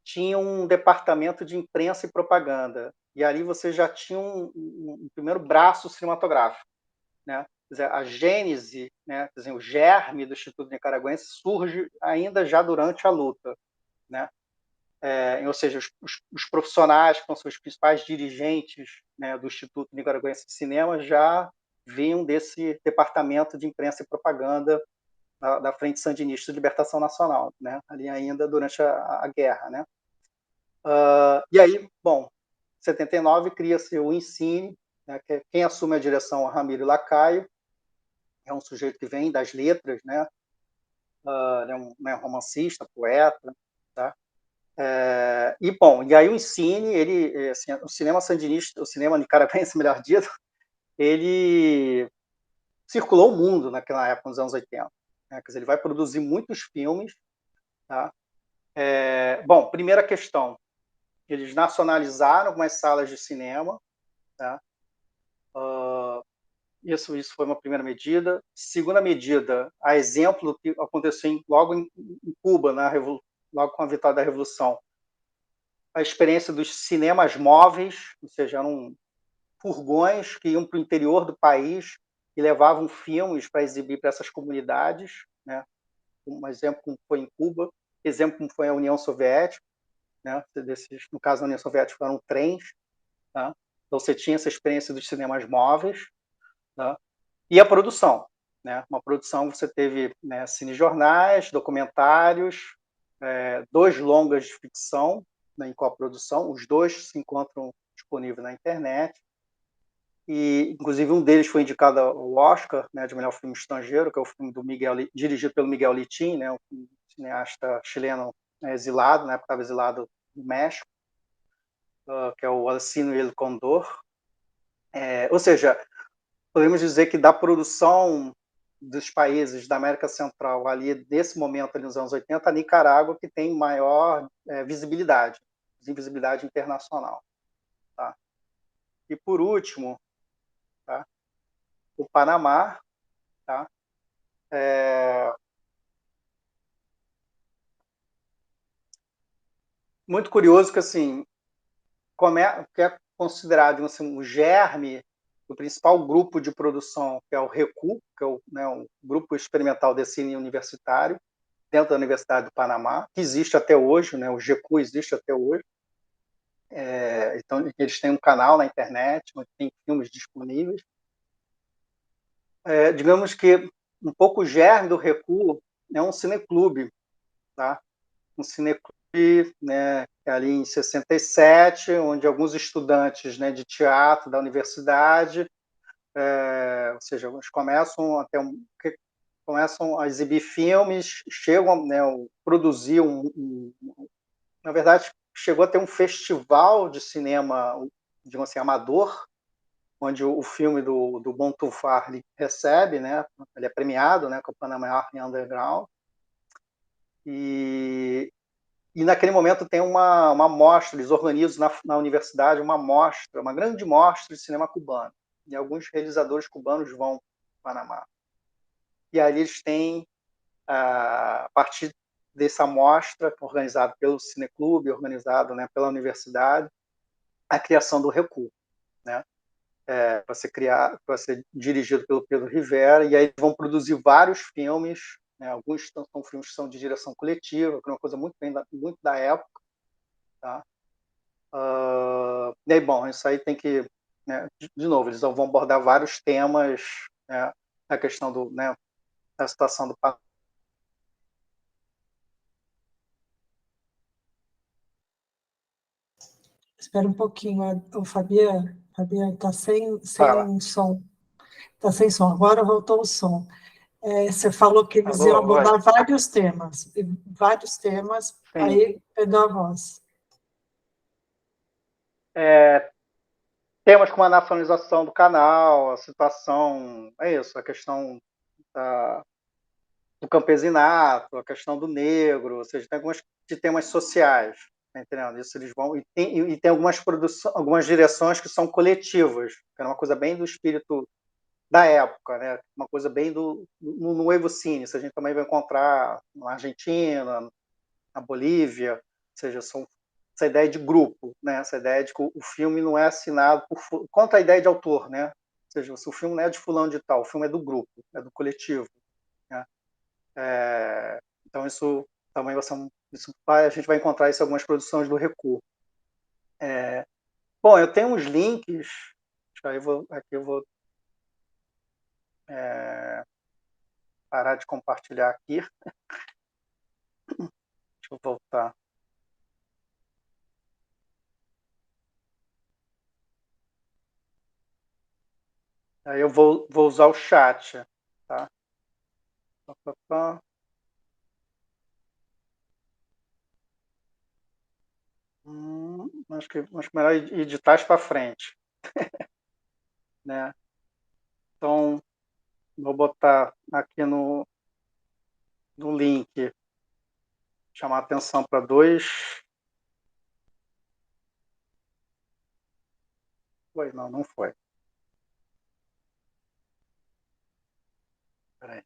tinha um departamento de imprensa e propaganda, e ali você já tinha um primeiro braço cinematográfico. Né? Quer dizer, a gênese, né, quer dizer, o germe do Instituto Nicaragüense surge ainda já durante a luta. Né? Ou seja, os profissionais, que são os principais dirigentes, né, do Instituto Nicaragüense de Cinema, já vinham desse departamento de imprensa e propaganda da Frente Sandinista de Libertação Nacional, né, ali ainda durante a guerra. Né? E aí, bom, em 79 cria-se o INCINE, né, que quem assume a direção é o Ramiro Lacaio, é um sujeito que vem das letras, né, é um romancista, poeta, tá? E aí o INCINE, ele, assim, o cinema sandinista, o cinema nicaragüense, melhor dito, ele circulou o mundo naquela época, nos anos 80. Né? Quer dizer, ele vai produzir muitos filmes. Tá? Bom, primeira questão, eles nacionalizaram algumas salas de cinema. Tá? Isso foi uma primeira medida. Segunda medida, a exemplo do que aconteceu logo em Cuba, logo com a vitória da Revolução, a experiência dos cinemas móveis, ou seja, eram furgões que iam para o interior do país e levavam filmes para exibir para essas comunidades, né? Um exemplo como foi em Cuba, exemplo como foi a União Soviética, né? No caso da União Soviética eram trens, tá? Então você tinha essa experiência dos cinemas móveis, tá? E a produção, né? Uma produção, você teve, né, cinejornais, documentários, 2 longas de ficção, né, em coprodução, os 2 se encontram disponíveis na internet, e inclusive um deles foi indicado ao Oscar, né, de melhor filme estrangeiro, que é o filme dirigido pelo Miguel Litín, né, um cineasta chileno, né, exilado, na época estava exilado no México, que é o Alcino y el Condor. Ou seja, podemos dizer que da produção dos países da América Central ali, nesse momento, ali nos anos 80, a Nicarágua que tem maior visibilidade internacional. Tá? E por último, tá? O Panamá, tá? Muito curioso que, assim, que é considerado, assim, o germe do principal grupo de produção, que é o RECU, que é o Grupo Experimental de Cine Universitário, dentro da Universidade do Panamá, que existe até hoje, né? O GECU existe até hoje. Então, eles têm um canal na internet, onde tem filmes disponíveis. Digamos que um pouco o germe do RECU é um cineclube, tá? Um cineclube, né, ali em 67, onde alguns estudantes, né, de teatro da universidade, ou seja, eles começam a exibir filmes, chegam, né, a produzir na verdade, chegou a ter um festival de cinema, digamos assim, amador, onde o filme do Bon Tufar ele recebe, né, ele é premiado, né, com o Panama Underground, e naquele momento tem uma mostra, eles organizam na universidade uma grande mostra de cinema cubano, e alguns realizadores cubanos vão para o Panamá. E aí eles têm, a partir dessa mostra, organizada pelo Cineclube, organizado, né, pela universidade, a criação do RECU, né? Para ser dirigido pelo Pedro Rivera, e aí eles vão produzir vários filmes, né? Alguns são filmes que são de direção coletiva, que é uma coisa muito da época. Tá? E aí, bom, isso aí tem que, né, de novo, eles vão abordar vários temas, né, a questão né, da situação do país. Espera um pouquinho, o Fabiano está Fala. sem som. Está sem som, agora voltou o som. Você falou que eles iam Alô, oi. abordar vários temas, Sim. aí perdeu a voz. Temas como a nacionalização do canal, a situação, é isso, a questão da, do campesinato, a questão do negro, ou seja, tem alguns de temas sociais, tá entendendo? Isso eles vão e tem algumas direções que são coletivas, que é uma coisa bem do espírito da época, né? Uma coisa bem no Evo Cine, isso a gente também vai encontrar na Argentina, na Bolívia, ou seja, essa ideia de grupo, né? Essa ideia de que o filme não é assinado contra a ideia de autor, né? Ou seja, o filme não é de fulano de tal, o filme é do grupo, é do coletivo, né? Então isso também a gente vai encontrar isso em algumas produções do Recu. Bom, eu tenho uns links, aqui eu vou parar de compartilhar aqui, deixa eu voltar. Aí eu vou usar o chat, tá? Acho que melhor ir de trás para frente, né? Então, vou botar aqui no link, chamar a atenção para dois. Foi, não foi. Peraí.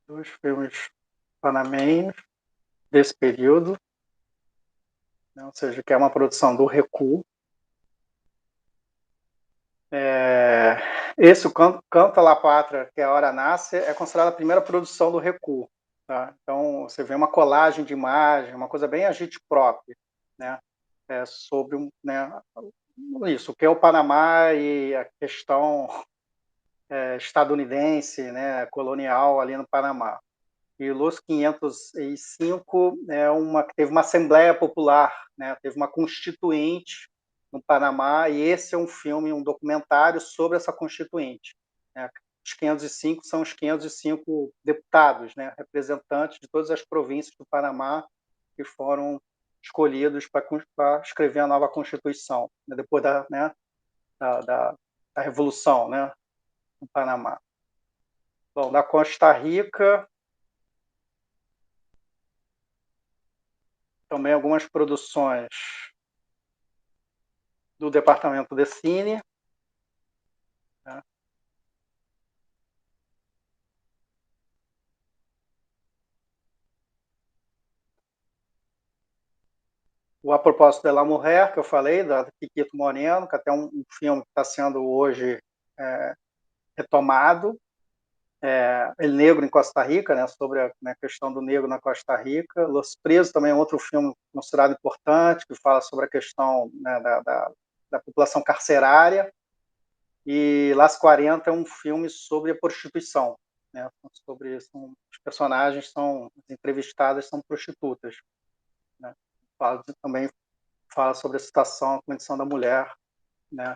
Dois filmes panamenhos desse período, né? Ou seja, que é uma produção do Recu. Esse, o Canta La Pátria, que é a Hora Nasce, é considerada a primeira produção do Recu. Tá? Então, você vê uma colagem de imagem, uma coisa bem agite própria, né? Sobre né, isso, o que é o Panamá e a questão estadunidense, né, colonial ali no Panamá. E Los 505 teve uma Assembleia Popular, né, teve uma constituinte no Panamá, e esse é um filme, um documentário sobre essa constituinte. Né? Os 505 são os 505 deputados, né, representantes de todas as províncias do Panamá que foram escolhidos para escrever a nova Constituição, né, depois da Revolução, né, no Panamá. Bom, da Costa Rica, também algumas produções do Departamento de Cine. Né? O A Propósito de La Mujer, que eu falei, da Kikito Moreno, que até um filme que está sendo hoje retomado. El Negro em Costa Rica, né, sobre a questão do negro na Costa Rica. Los Presos também é outro filme considerado importante, que fala sobre a questão, né, da população carcerária. E Las 40 é um filme sobre a prostituição. Né, os personagens as entrevistadas são prostitutas. Né. Também fala sobre a situação, a condição da mulher, né,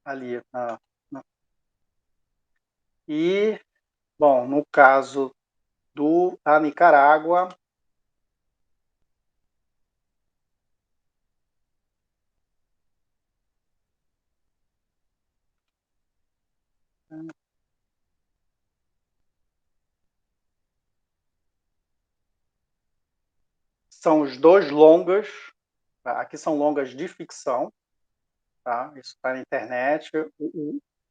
ali. E, bom, no caso da Nicarágua, são os dois longas, tá? Aqui são longas de ficção, tá? Isso está na internet.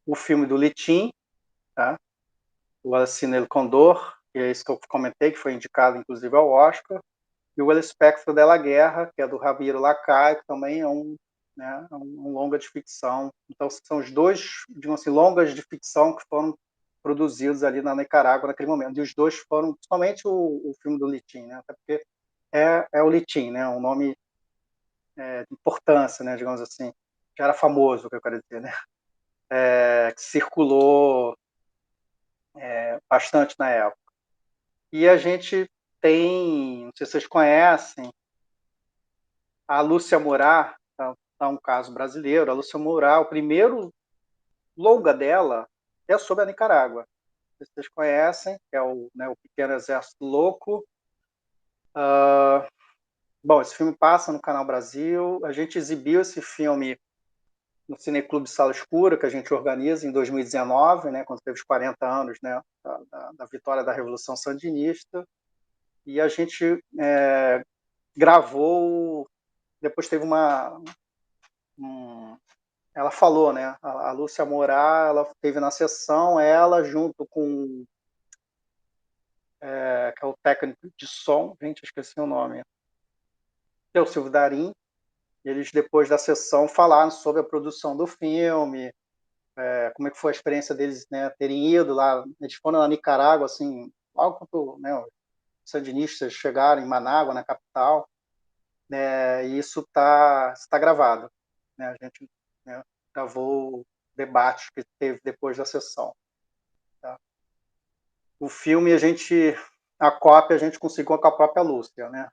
O filme do Litim, tá? O Assassino El Condor, que é isso que eu comentei, que foi indicado inclusive ao Oscar, e o El Espectro de la Guerra, que é do Javier Lacay, que também é um longa de ficção. Então, são os dois, digamos assim, longas de ficção que foram produzidos ali na Nicarágua naquele momento. E os dois foram, principalmente o filme do Litim, né? Até porque é o Litim, né? Um nome de importância, né? Digamos assim. Já era famoso, o que eu quero dizer, né? Que circulou bastante na época. E a gente tem, não sei se vocês conhecem, a Lúcia Moura, tá um caso brasileiro. A Lúcia Moura, o primeiro longa dela é sobre a Nicarágua. Vocês conhecem, que é o Pequeno Exército Louco. Bom, esse filme passa no Canal Brasil. A gente exibiu esse filme no Cineclube Sala Escura, que a gente organiza em 2019, né, quando teve os 40 anos, né, da vitória da Revolução Sandinista. E a gente gravou. Depois teve ela falou, né? A Lúcia Morar, ela teve na sessão, ela junto com que é o técnico de som, gente, esqueci o nome, que é o Silvio Darim. Eles depois da sessão falaram sobre a produção do filme, como é que foi a experiência deles, né, terem ido lá. Eles foram na Nicarágua, assim, logo quando, né, os sandinistas chegaram em Manágua, na capital, né, e isso tá gravado, né? A gente, né, gravou o debate que teve depois da sessão. Tá? O filme, a cópia a gente conseguiu com a própria Lúcia, né?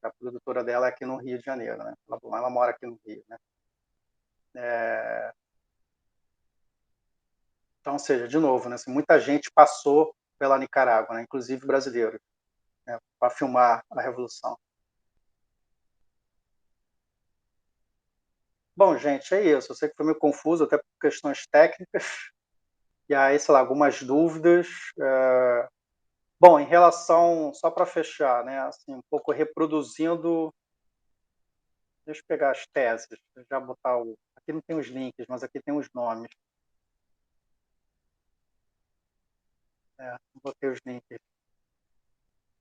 A produtora dela é aqui no Rio de Janeiro, né? Ela mora aqui no Rio, né? Então, ou seja, de novo, né? Assim, muita gente passou pela Nicarágua, né? Inclusive brasileiros, né? Para filmar a Revolução. Bom, gente, é isso. Eu sei que foi meio confuso, até por questões técnicas. E aí, sei lá, algumas dúvidas. Bom, em relação, só para fechar, né? Assim, um pouco reproduzindo. Deixa eu pegar as teses, já botar o. Aqui não tem os links, mas aqui tem os nomes. Botei os links.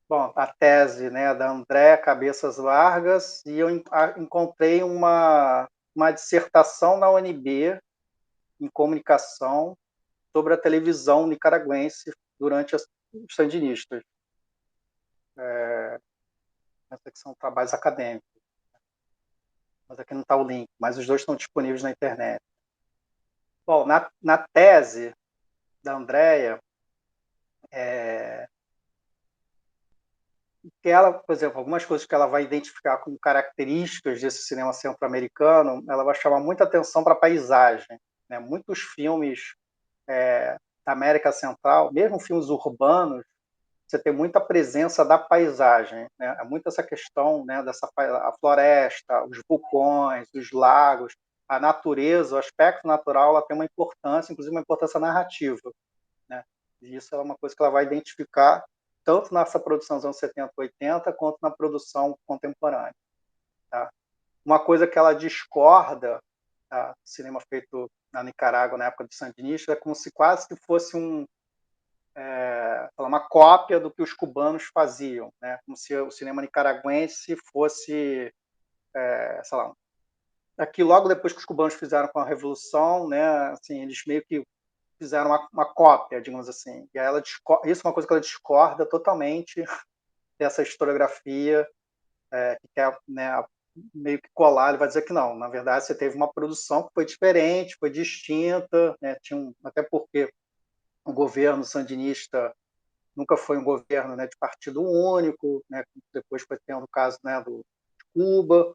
Bom, a tese, né, da André Cabeças Largas, e eu encontrei uma dissertação na UNB em comunicação sobre a televisão nicaragüense durante os sandinistas. Essa que são trabalhos acadêmicos. Mas aqui não está o link, mas os dois estão disponíveis na internet. Bom, na tese da Andrea, que ela, por exemplo, algumas coisas que ela vai identificar como características desse cinema centro-americano, ela vai chamar muita atenção para a paisagem. Né? Muitos filmes da América Central, mesmo filmes urbanos, você tem muita presença da paisagem, né? É muito essa questão, né, a floresta, os vulcões, os lagos, a natureza, o aspecto natural, ela tem uma importância, inclusive uma importância narrativa, né? E isso é uma coisa que ela vai identificar tanto nessa produção dos anos 70, 80, quanto na produção contemporânea. Tá? Uma coisa que ela discorda, tá? Cinema feito na Nicarágua na época do Sandinista, é como se quase que fosse uma cópia do que os cubanos faziam, né? Como se o cinema nicaragüense fosse, sei lá, aqui logo depois que os cubanos fizeram com a Revolução, né? Assim, eles meio que fizeram uma cópia, digamos assim. E aí isso é uma coisa que ela discorda totalmente dessa historiografia, que quer, né, meio que colar, ele vai dizer que não, na verdade você teve uma produção que foi diferente, foi distinta, né? Até porque o governo sandinista nunca foi um governo, né, de partido único, né, depois foi tendo o caso, né, do Cuba,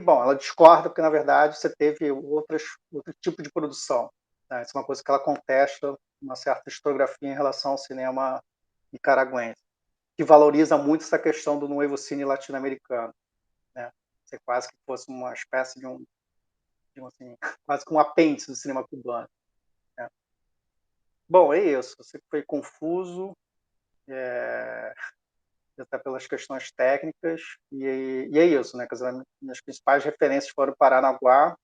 bom, ela discorda porque, na verdade, você teve outro tipo de produção. Né? Isso é uma coisa que ela contesta uma certa historiografia em relação ao cinema nicaragüense, que valoriza muito essa questão do novo cine latino-americano. Né? Ser quase que fosse uma espécie assim, quase que um apêndice do cinema cubano. Né? Bom, é isso. Eu sei que foi confuso, até pelas questões técnicas, e é isso, né? Minhas principais referências foram Paranaguá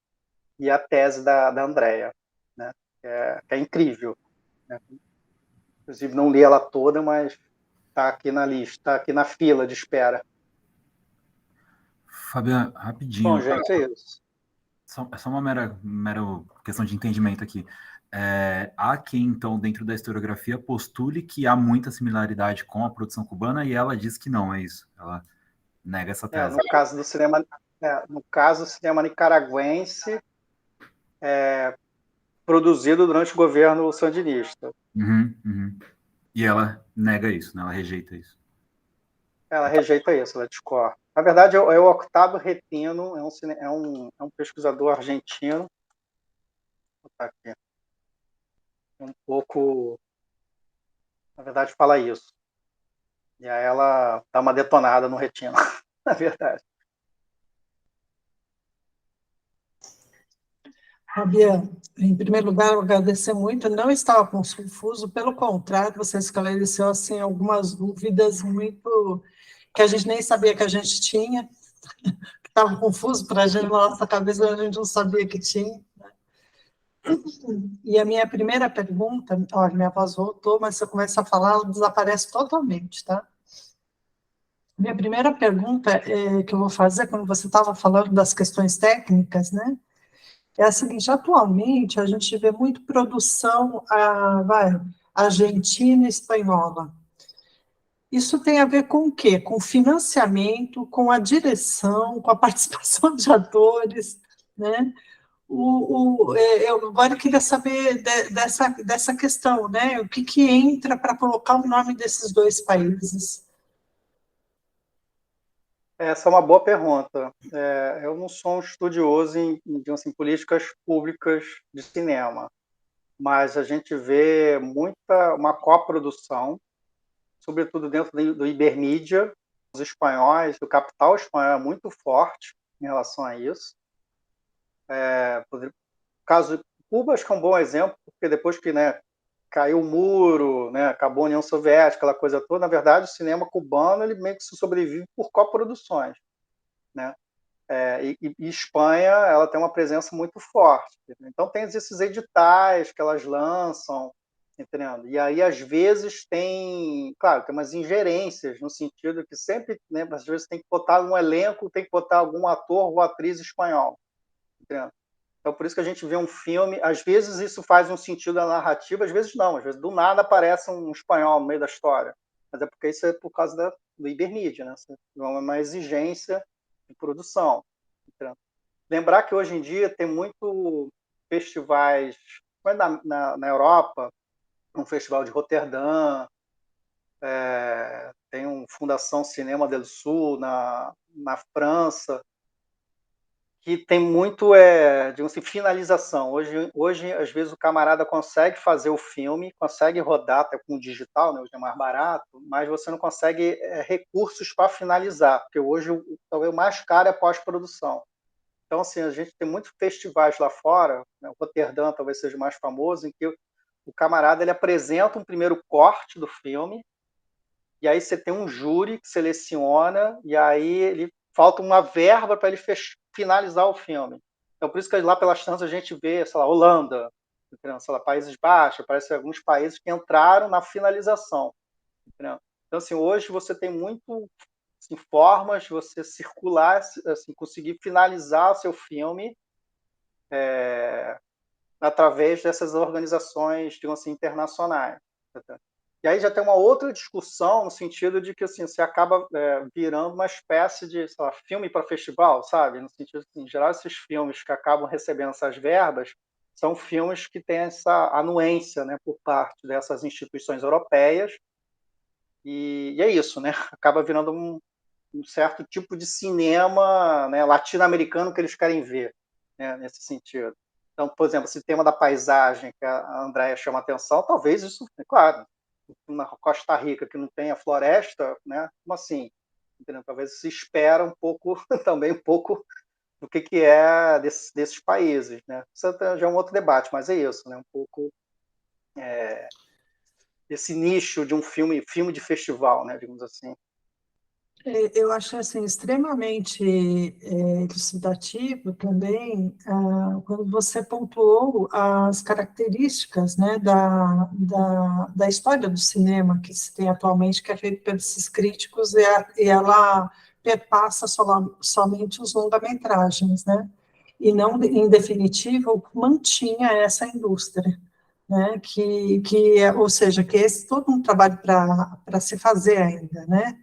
e a tese da Andrea, né? Que é incrível. Né? Inclusive, não li ela toda, mas está aqui na lista, está aqui na fila de espera. Fabiano, Bom, rapidinho. gente, é isso. É só uma mera questão de entendimento aqui. Há quem, então, dentro da historiografia, postule que há muita similaridade com a produção cubana e ela diz que não, é isso. Ela nega essa tese. No caso do cinema nicaragüense, produzido durante o governo sandinista. Uhum. E ela nega isso, né? Ela rejeita isso. Ela rejeita isso, ela discorda. Na verdade, é o Octavio Retino, é um pesquisador argentino. Vou botar aqui. Um pouco, na verdade, fala isso. E aí ela dá uma detonada no retina, na verdade. Fabiana, em primeiro lugar, eu agradecer muito, não estava confuso, pelo contrário, você esclareceu assim, algumas dúvidas muito que a gente nem sabia que a gente tinha, que estava confuso para a gente, na nossa cabeça a gente não sabia que tinha. E a minha primeira pergunta, olha, minha voz voltou, mas se eu começar a falar, ela desaparece totalmente, tá? Minha primeira pergunta que eu vou fazer, quando você estava falando das questões técnicas, né? É a seguinte: atualmente a gente vê muito produção argentina e espanhola. Isso tem a ver com o quê? Com financiamento, com a direção, com a participação de atores, né? Eu agora queria saber dessa questão, né? O que entra para colocar o nome desses dois países? Essa é uma boa pergunta. Eu não sou um estudioso em digamos assim, políticas públicas de cinema, mas a gente vê uma coprodução, sobretudo dentro do Ibermídia, os espanhóis, o capital espanhol é muito forte em relação a isso. O caso de Cuba, acho que é um bom exemplo, porque depois que, né, caiu o muro, né, acabou a União Soviética, aquela coisa toda, na verdade, o cinema cubano ele meio que se sobrevive por coproduções, né? E Espanha, ela tem uma presença muito forte. Então, tem esses editais que elas lançam, entendendo? E aí, às vezes, claro, tem umas ingerências, no sentido que sempre, né, às vezes, tem que botar um elenco, tem que botar algum ator ou atriz espanhol, entendendo? Então, por isso que a gente vê um filme, às vezes isso faz um sentido na narrativa, às vezes não, às vezes do nada aparece um espanhol no meio da história. Mas é porque isso é por causa do Ibermídia, né? É uma exigência de produção. Lembrar que hoje em dia tem muito festivais, na Europa, um festival de Roterdã, tem um Fundação Cinema del Sul na França, que tem muito, digamos assim, finalização. Hoje, às vezes, o camarada consegue fazer o filme, consegue rodar até com o digital, né, hoje é mais barato, mas você não consegue recursos para finalizar, porque hoje talvez o mais caro é a pós-produção. Então, assim, a gente tem muitos festivais lá fora, né, o Roterdã talvez seja o mais famoso, em que o camarada ele apresenta um primeiro corte do filme, e aí você tem um júri que seleciona, e aí ele falta uma verba para ele finalizar o filme. Então, por isso que lá pelas tantas a gente vê, sei lá, Holanda, sei lá, Países Baixos, parece alguns países que entraram na finalização. Entendeu? Então, assim, hoje você tem muito assim, formas de você circular, assim, conseguir finalizar o seu filme através dessas organizações, digamos assim, internacionais. E aí já tem uma outra discussão no sentido de que assim, você acaba virando uma espécie de, sei lá, filme para festival, sabe? No sentido assim, em geral, esses filmes que acabam recebendo essas verbas são filmes que têm essa anuência, né, por parte dessas instituições europeias, e é isso, né? Acaba virando um certo tipo de cinema, né, latino-americano que eles querem ver, né, nesse sentido. Então, por exemplo, esse tema da paisagem que a Andréia chama atenção, talvez isso, é claro, na Costa Rica, que não tem a floresta, né, como assim? Entendeu? Talvez se espera um pouco, também um pouco do que é desses países, né? Isso já é um outro debate, mas é isso, né? Um pouco esse nicho de um filme de festival, né? Digamos assim. Eu achei assim, extremamente elucidativo também quando você pontuou as características, né, da história do cinema que se tem atualmente, que é feito pelos esses críticos, e ela perpassa somente os longa-metragens, né, e não, em definitivo, mantinha essa indústria, né, ou seja, que esse todo um trabalho para se fazer ainda, né.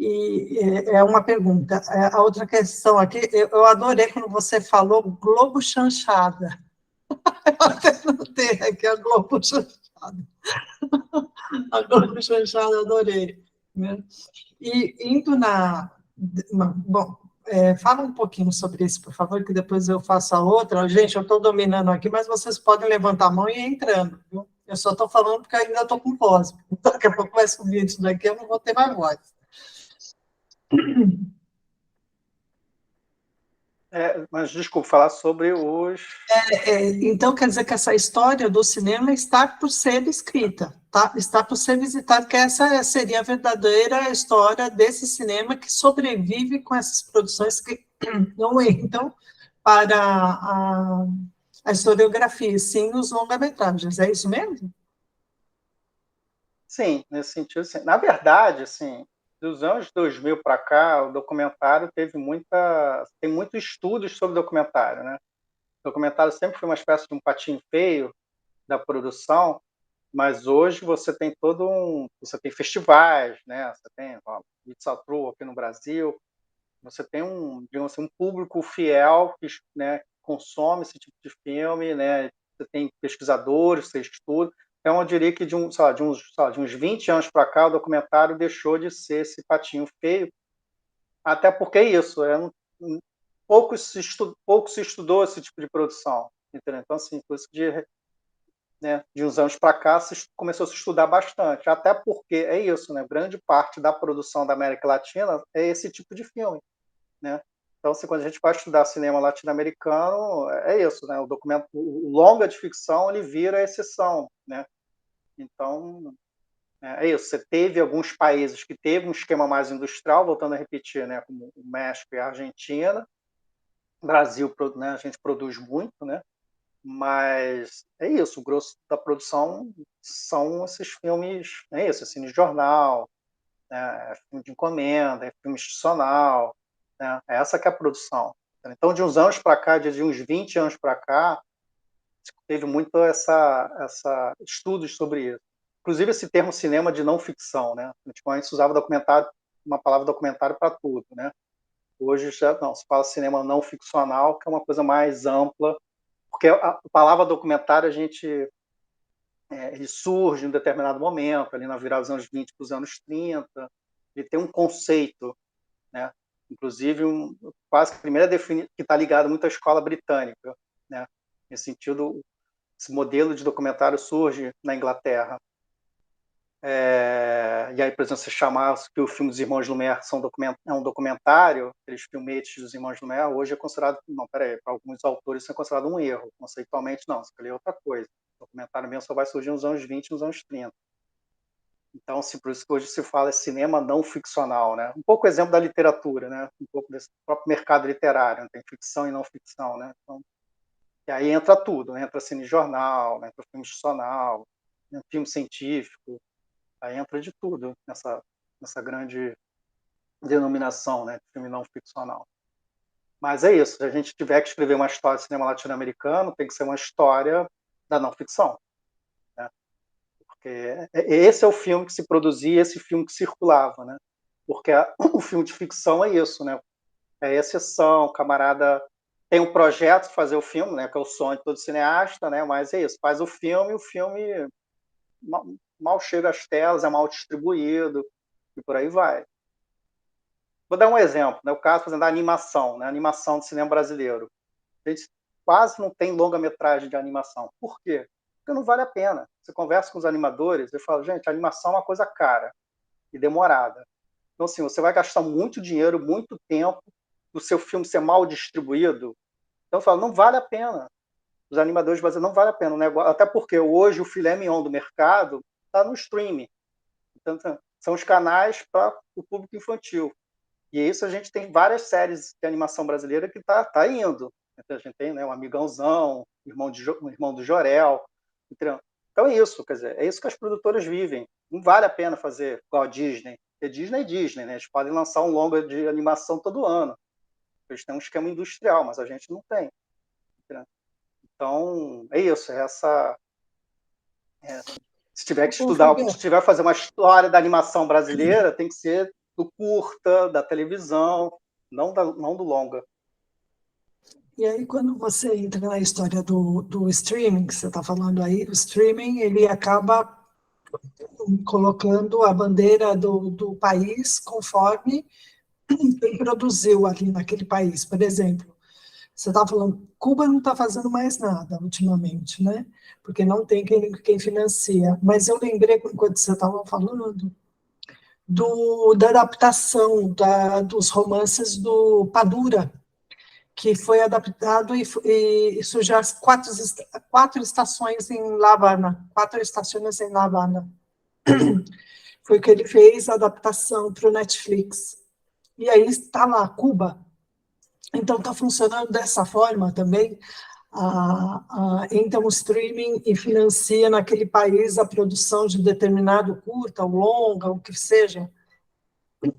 E é uma pergunta. A outra questão aqui, eu adorei quando você falou Globo Chanchada. Eu até notei aqui a Globo Chanchada. A Globo Chanchada, adorei. Né? E indo bom, fala um pouquinho sobre isso, por favor, que depois eu faço a outra. Gente, eu estou dominando aqui, mas vocês podem levantar a mão e ir entrando, viu? Eu só estou falando porque ainda estou com voz. Daqui a pouco vai subir isso daqui, eu não vou ter mais voz. Mas, desculpa, falar sobre os... Então, quer dizer que essa história do cinema está por ser escrita, tá? Está por ser visitada, que essa seria a verdadeira história desse cinema que sobrevive com essas produções que não entram para a historiografia, sim os longa-metragens. É isso mesmo? Sim, nesse sentido, sim. Na verdade, assim, dos anos 2000 para cá, o documentário tem muitos estudos sobre documentário, né? O documentário sempre foi uma espécie de um patinho feio da produção, mas hoje você tem você tem festivais, né? Você tem ó, True aqui no Brasil, você tem digamos assim, um público fiel que, né, consome esse tipo de filme, né? Você tem pesquisadores, você estuda. Então, eu diria que de uns 20 anos para cá, o documentário deixou de ser esse patinho feio, até porque é isso, pouco se estudou esse tipo de produção, entendeu? Então, assim, por isso de uns anos para cá, começou a se estudar bastante, até porque é isso, né? Grande parte da produção da América Latina é esse tipo de filme, né? Então, assim, quando a gente vai estudar cinema latino-americano, é isso, né? O longa de ficção, ele vira a exceção, né? Então, é isso. Você teve alguns países que teve um esquema mais industrial, voltando a repetir, né? Como o México e a Argentina. O Brasil, né? A gente produz muito, né? Mas é isso, o grosso da produção são esses filmes, é isso, cine de jornal, né, filme de encomenda, filme institucional, né, essa que é a produção. Então, de uns anos para cá, de uns 20 anos para cá, teve muito estudos sobre isso. Inclusive esse termo cinema de não ficção, né? Antigamente se usava documentário, uma palavra documentário para tudo, né? Hoje já não, se fala cinema não ficcional, que é uma coisa mais ampla, porque a palavra documentário ele surge em um determinado momento, ali na virada dos anos 20 para os anos 30, ele tem um conceito, né? Inclusive quase que a primeira definição, que está ligado muito à escola britânica, né? Nesse sentido, esse modelo de documentário surge na Inglaterra. E aí, por exemplo, você chamar que o filme dos Irmãos Lumière é um documentário, aqueles filmetes dos Irmãos Lumière, hoje é considerado, não, peraí, para alguns autores isso é considerado um erro, conceitualmente não, isso é outra coisa. O documentário mesmo só vai surgir nos anos 20 e nos anos 30. Então, assim, por isso que hoje se fala cinema não ficcional, né? Um pouco exemplo da literatura, né? Um pouco desse próprio mercado literário, né? Tem ficção e não ficção, né? Então, e aí entra tudo, né? Entra cinejornal, entra filme institucional, filme científico, aí entra de tudo nessa grande denominação, né, de filme não ficcional. Mas é isso, se a gente tiver que escrever uma história de cinema latino-americano, tem que ser uma história da não ficção, né? Porque esse é o filme que se produzia, esse filme que circulava, né? Porque o filme de ficção é isso, né? É exceção, o camarada tem um projeto de fazer o filme, né, que é o sonho de todo cineasta, né, mas é isso, faz o filme mal chega às telas, é mal distribuído, e por aí vai. Vou dar um exemplo, né, o caso, por exemplo, da animação, né, animação do cinema brasileiro. A gente quase não tem longa-metragem de animação. Por quê? Porque não vale a pena. Você conversa com os animadores, eu falo, gente, a animação é uma coisa cara e demorada. Então, assim, você vai gastar muito dinheiro, muito tempo, do seu filme ser mal distribuído. Então, eu falo, não vale a pena. Os animadores brasileiros não vale a pena o negócio, até porque hoje o filé mignon do mercado está no streaming. Então, são os canais para o público infantil. E isso a gente tem várias séries de animação brasileira que tá indo. Então, a gente tem, né, o Amigãozão, o Irmão do Jorel. Então é isso, quer dizer, é isso que as produtoras vivem. Não vale a pena fazer igual a Disney. Porque Disney é Disney, né? Eles podem lançar um longa de animação todo ano. Eles têm um esquema industrial, mas a gente não tem. Então, é isso, se tiver que estudar, se tiver que fazer uma história da animação brasileira, tem que ser do curta, da televisão, não do longa. E aí, quando você entra na história do streaming, que você está falando aí, o streaming, ele acaba colocando a bandeira do país conforme quem produziu ali naquele país. Por exemplo, Você está falando, Cuba não está fazendo mais nada ultimamente, né? Porque não tem quem financia. Mas eu lembrei, quando você estava falando, da adaptação dos romances do Padura, que foi adaptado e surgiu as quatro estações em La Habana, 4 estações em La Habana. Foi o que ele fez, a adaptação para o Netflix. E aí está lá, Cuba. Então, está funcionando dessa forma também. Então, o streaming e financia naquele país a produção de determinado curta, ou longa, o que seja. O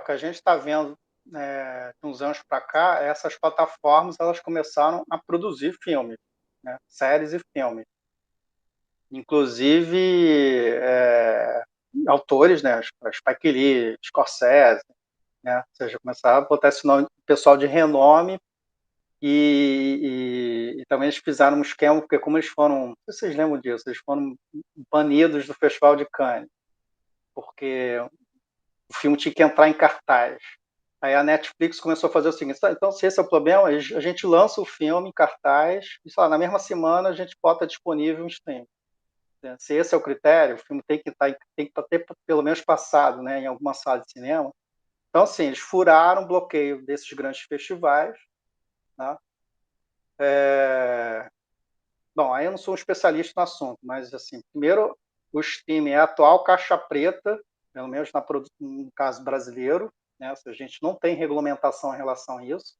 que a gente está vendo de uns anos para cá, essas plataformas elas começaram a produzir filmes, né? Séries e filmes. Inclusive, autores, né? Spike Lee, Scorsese, né? Ou seja, começaram a botar esse nome, pessoal de renome, e também eles fizeram um esquema, porque como eles foram, não sei se vocês lembram disso, eles foram banidos do Festival de Cannes, porque o filme tinha que entrar em cartaz. Aí a Netflix começou a fazer o seguinte: então, se esse é o problema, a gente lança o filme em cartaz e, sei lá, na mesma semana a gente bota disponível um stream. Se esse é o critério, o filme tem que ter pelo menos passado, né, em alguma sala de cinema. Então, assim, eles furaram o bloqueio desses grandes festivais, né? Bom, aí eu não sou um especialista no assunto, mas, assim, primeiro, o streaming é a atual caixa preta, pelo menos no caso brasileiro, né? A gente não tem regulamentação em relação a isso,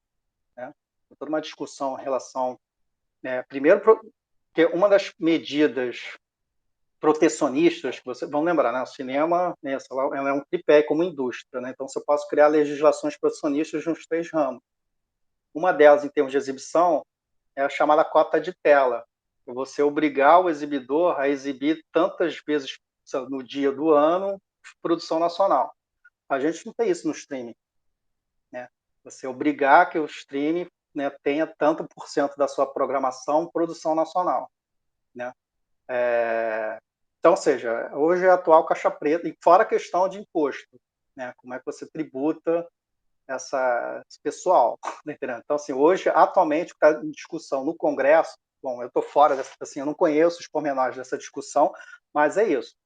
né? Tem toda uma discussão em relação, primeiro, porque uma das medidas protecionistas que vocês vão lembrar, né? O cinema, né, é um tripé como indústria, né? Então, você pode criar legislações protecionistas nos 3 ramos. Uma delas, em termos de exibição, é a chamada cota de tela. Você obrigar o exibidor a exibir tantas vezes no dia do ano produção nacional. A gente não tem isso no streaming, né? Você obrigar que o streaming, né, tenha tanto por cento da sua programação produção nacional, né? Então, ou seja, hoje é a atual caixa preta, e fora a questão de imposto, né? Como é que você tributa esse pessoal, tá entendendo? Então, assim, hoje, atualmente, está em discussão no Congresso. Bom, eu estou fora dessa, assim, eu não conheço os pormenores dessa discussão, mas é isso,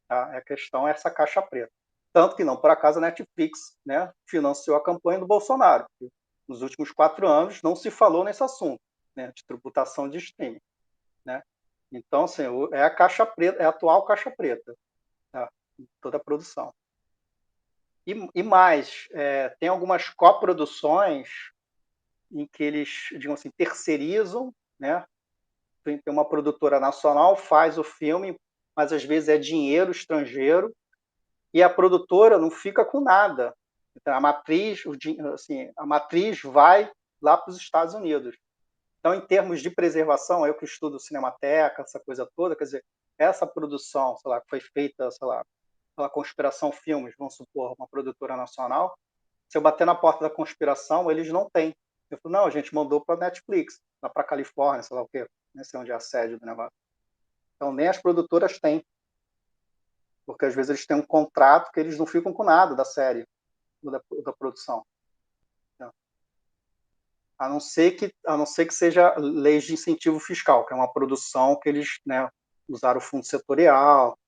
tá? A questão é essa caixa preta. Tanto que não, por acaso, a Netflix, né, financiou a campanha do Bolsonaro. Nos últimos 4 anos não se falou nesse assunto, né, de tributação de streaming, né? Então, assim, é a caixa preta, é a atual caixa preta, tá? Toda a produção. E mais, tem algumas coproduções em que eles, digamos assim, terceirizam, né? Tem uma produtora nacional, faz o filme, mas às vezes é dinheiro estrangeiro, e a produtora não fica com nada. Então, a matriz vai lá para os Estados Unidos. Então, em termos de preservação, eu que estudo Cinemateca, essa coisa toda, quer dizer, essa produção, sei lá, que foi feita, sei lá, pela Conspiração Filmes, vamos supor, uma produtora nacional, se eu bater na porta da Conspiração, eles não têm. Eu falo, não, a gente mandou para a Netflix, lá para a Califórnia, sei lá o quê, não sei onde é a sede do negócio. Então, nem as produtoras têm, porque às vezes eles têm um contrato que eles não ficam com nada da série, da produção. A não ser que seja leis de incentivo fiscal, que é uma produção que eles, né, usaram o fundo setorial,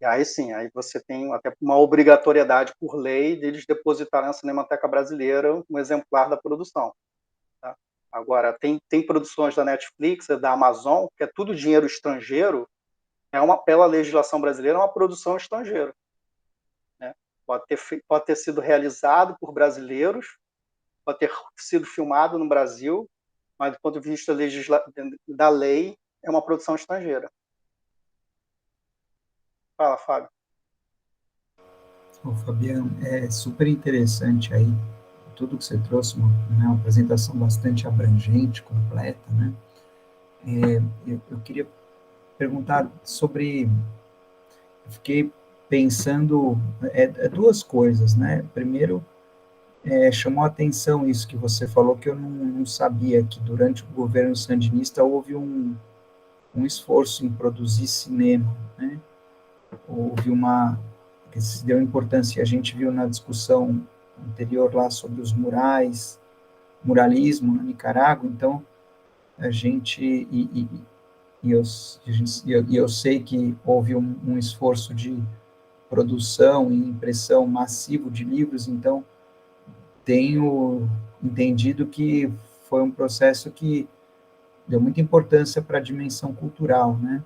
e aí sim, aí você tem até uma obrigatoriedade por lei deles depositarem na Cinemateca Brasileira um exemplar da produção. Tá? Agora, tem produções da Netflix, da Amazon, que é tudo dinheiro estrangeiro, pela legislação brasileira, é uma produção estrangeira. Né? Pode ter sido realizado por brasileiros, pode ter sido filmado no Brasil, mas do ponto de vista da lei, é uma produção estrangeira. Fala, Fábio. Ô, Fabiano, é super interessante aí tudo que você trouxe, uma apresentação bastante abrangente, completa, né? Eu queria perguntar sobre, eu fiquei pensando, 2 coisas, né? Primeiro, chamou a atenção isso que você falou, que eu não sabia, que durante o governo sandinista houve um esforço em produzir cinema, né? Houve que se deu importância, a gente viu na discussão anterior lá sobre os murais, muralismo na Nicarágua, então a gente, eu sei que houve um esforço de produção e impressão massivo de livros, então tenho entendido que foi um processo que deu muita importância para a dimensão cultural, né?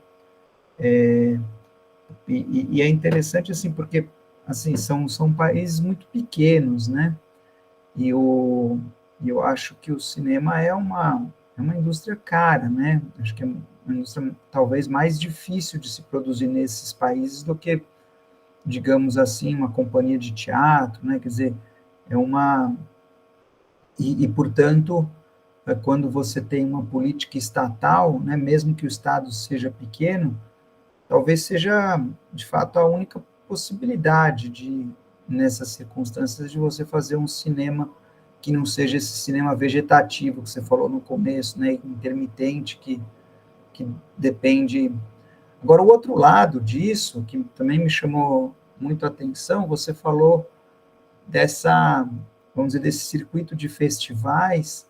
E é interessante, assim, porque, assim, são países muito pequenos, né? E eu acho que o cinema é uma indústria cara, né? Acho que é uma indústria talvez mais difícil de se produzir nesses países do que, digamos assim, uma companhia de teatro, né? Quer dizer, é uma... portanto, quando você tem uma política estatal, né, mesmo que o Estado seja pequeno, talvez seja, de fato, a única possibilidade nessas circunstâncias, de você fazer um cinema que não seja esse cinema vegetativo que você falou no começo, né, intermitente, que depende... Agora, o outro lado disso, que também me chamou muito a atenção, você falou vamos dizer, desse circuito de festivais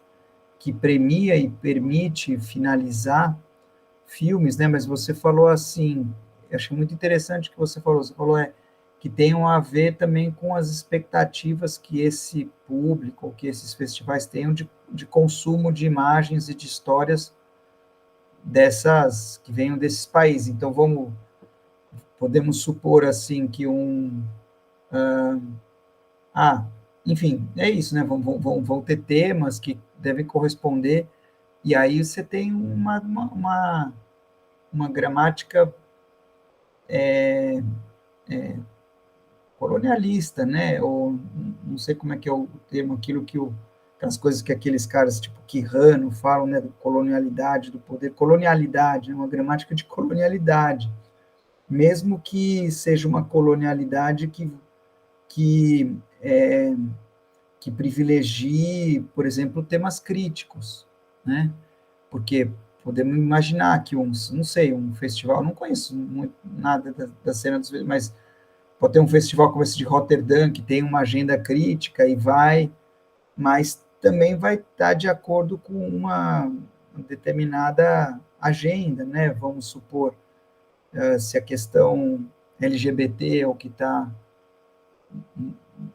que premia e permite finalizar filmes, né? Mas você falou assim, eu achei muito interessante o que você falou que tenham a ver também com as expectativas que esse público, ou que esses festivais tenham de consumo de imagens e de histórias que venham desses países. Então, podemos supor assim que enfim, é isso, né? Vão ter temas que devem corresponder, e aí você tem uma gramática colonialista, né? Ou não sei como é que é o termo, aquelas coisas que aqueles caras tipo Quijano falam, né? Do colonialidade, do poder, colonialidade, né? Uma gramática de colonialidade, mesmo que seja uma colonialidade que privilegie, por exemplo, temas críticos, né? Porque podemos imaginar que não sei, um festival, não conheço muito, nada da cena dos, mas pode ter um festival como esse de Roterdã, que tem uma agenda crítica mas também vai estar de acordo com uma determinada agenda, né? Vamos supor, se a questão LGBT é o que está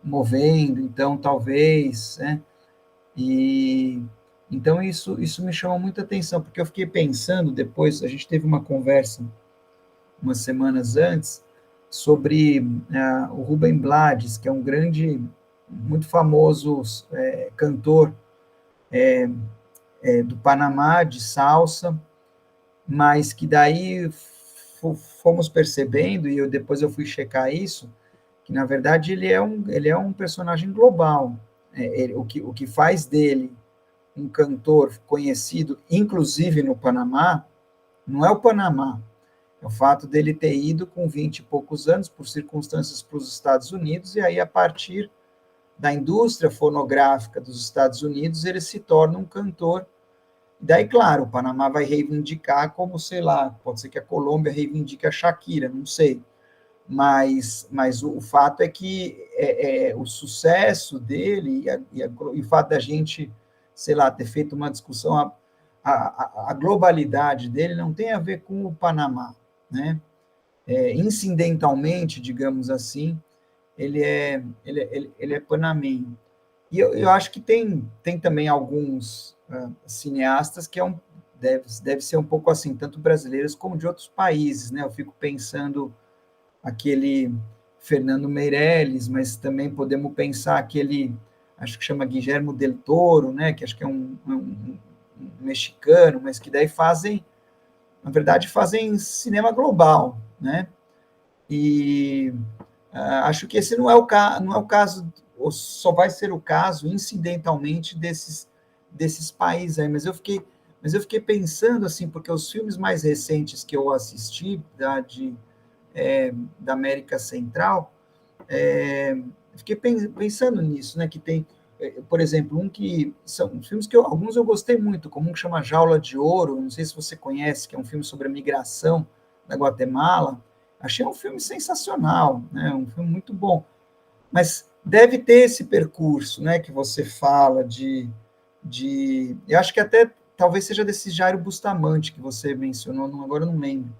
movendo, então talvez, né? E então isso me chamou muita atenção, porque eu fiquei pensando depois, a gente teve uma conversa umas semanas antes sobre o Rubem Blades, que é um grande, muito famoso cantor do Panamá, de salsa, mas que daí fomos percebendo, e depois eu fui checar isso, que na verdade ele é um personagem global. O que faz dele um cantor conhecido, inclusive no Panamá, não é o Panamá, é o fato dele ter ido com 20 e poucos anos, por circunstâncias, para os Estados Unidos, e aí, a partir da indústria fonográfica dos Estados Unidos, ele se torna um cantor. Daí, claro, o Panamá vai reivindicar como, sei lá, pode ser que a Colômbia reivindique a Shakira, não sei. Mas o fato é que o sucesso dele e o fato da gente, sei lá, ter feito uma discussão, a globalidade dele não tem a ver com o Panamá, né? Incidentalmente, digamos assim, ele é panamenho. E eu acho que tem também alguns cineastas que deve ser um pouco assim, tanto brasileiros como de outros países, né? Eu fico pensando aquele Fernando Meirelles, mas também podemos pensar aquele, acho que chama Guillermo del Toro, né, que acho que é um mexicano, mas que daí na verdade, fazem cinema global, né? E acho que esse não é o caso, ou só vai ser o caso, incidentalmente, desses países aí, mas eu fiquei pensando, assim, porque os filmes mais recentes que eu assisti, da América Central, fiquei pensando nisso, né, que tem, por exemplo, são filmes que alguns eu gostei muito, como um que chama Jaula de Ouro, não sei se você conhece, que é um filme sobre a migração da Guatemala. Achei um filme sensacional, né, um filme muito bom, mas deve ter esse percurso, né, que você fala eu acho que até talvez seja desse Jairo Bustamante que você mencionou, agora eu não lembro,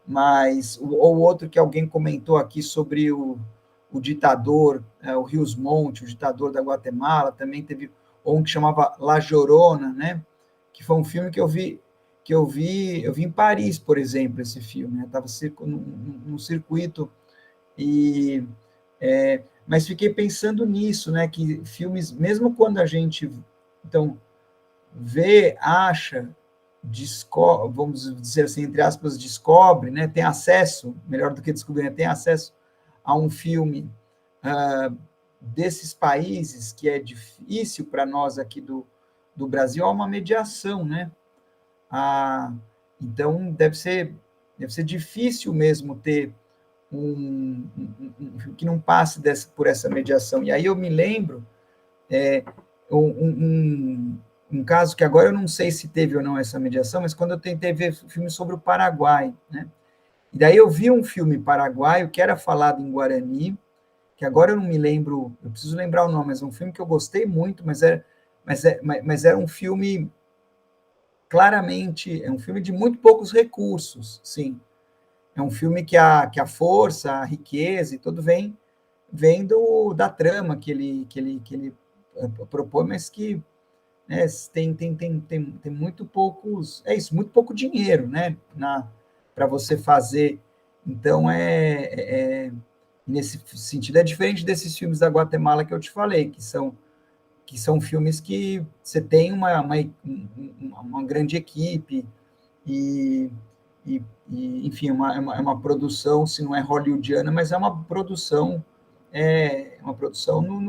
mas ou outro que alguém comentou aqui sobre o ditador, o Rios Monte, o ditador da Guatemala, também teve um que chamava La Llorona, né? Que foi um filme que eu vi em Paris, por exemplo, esse filme, né? Estava num circuito e mas fiquei pensando nisso, né? Que filmes, mesmo quando a gente então vê, acha, vamos dizer assim, entre aspas, descobre, né? Tem acesso, melhor do que descobrir, né? Tem acesso a um filme desses países que é difícil para nós aqui do Brasil, há uma mediação, né? Então, deve ser difícil mesmo ter que não passe por essa mediação. E aí eu me lembro um caso que agora eu não sei se teve ou não essa mediação, mas quando eu tentei ver filme sobre o Paraguai, né? E daí eu vi um filme paraguaio que era falado em Guarani, que agora eu não me lembro, eu preciso lembrar o nome, mas é um filme que eu gostei muito, mas era um filme claramente, é um filme de muito poucos recursos, sim. É um filme que a força, a riqueza e tudo vem da trama que ele propõe, mas que, né, tem muito poucos, muito pouco dinheiro, né, para você fazer. Então, nesse sentido, é diferente desses filmes da Guatemala que eu te falei, que são filmes que você tem uma grande equipe e, enfim, uma produção, se não é hollywoodiana, mas é uma produção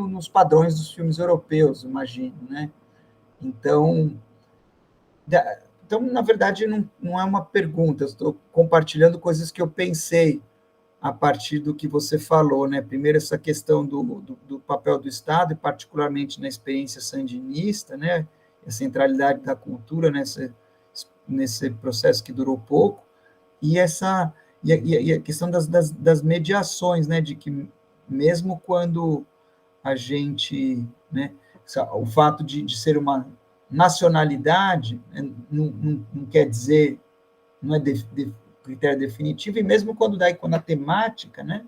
nos padrões dos filmes europeus, imagino, né? Então, na verdade, não é uma pergunta, eu estou compartilhando coisas que eu pensei a partir do que você falou, né? Primeiro, essa questão do papel do Estado, e particularmente na experiência sandinista, né? A centralidade da cultura nesse processo que durou pouco, e a questão das mediações, né? De que mesmo quando a gente, né? O fato de ser uma nacionalidade, né, não quer dizer, não é critério definitivo, e mesmo quando a temática, né,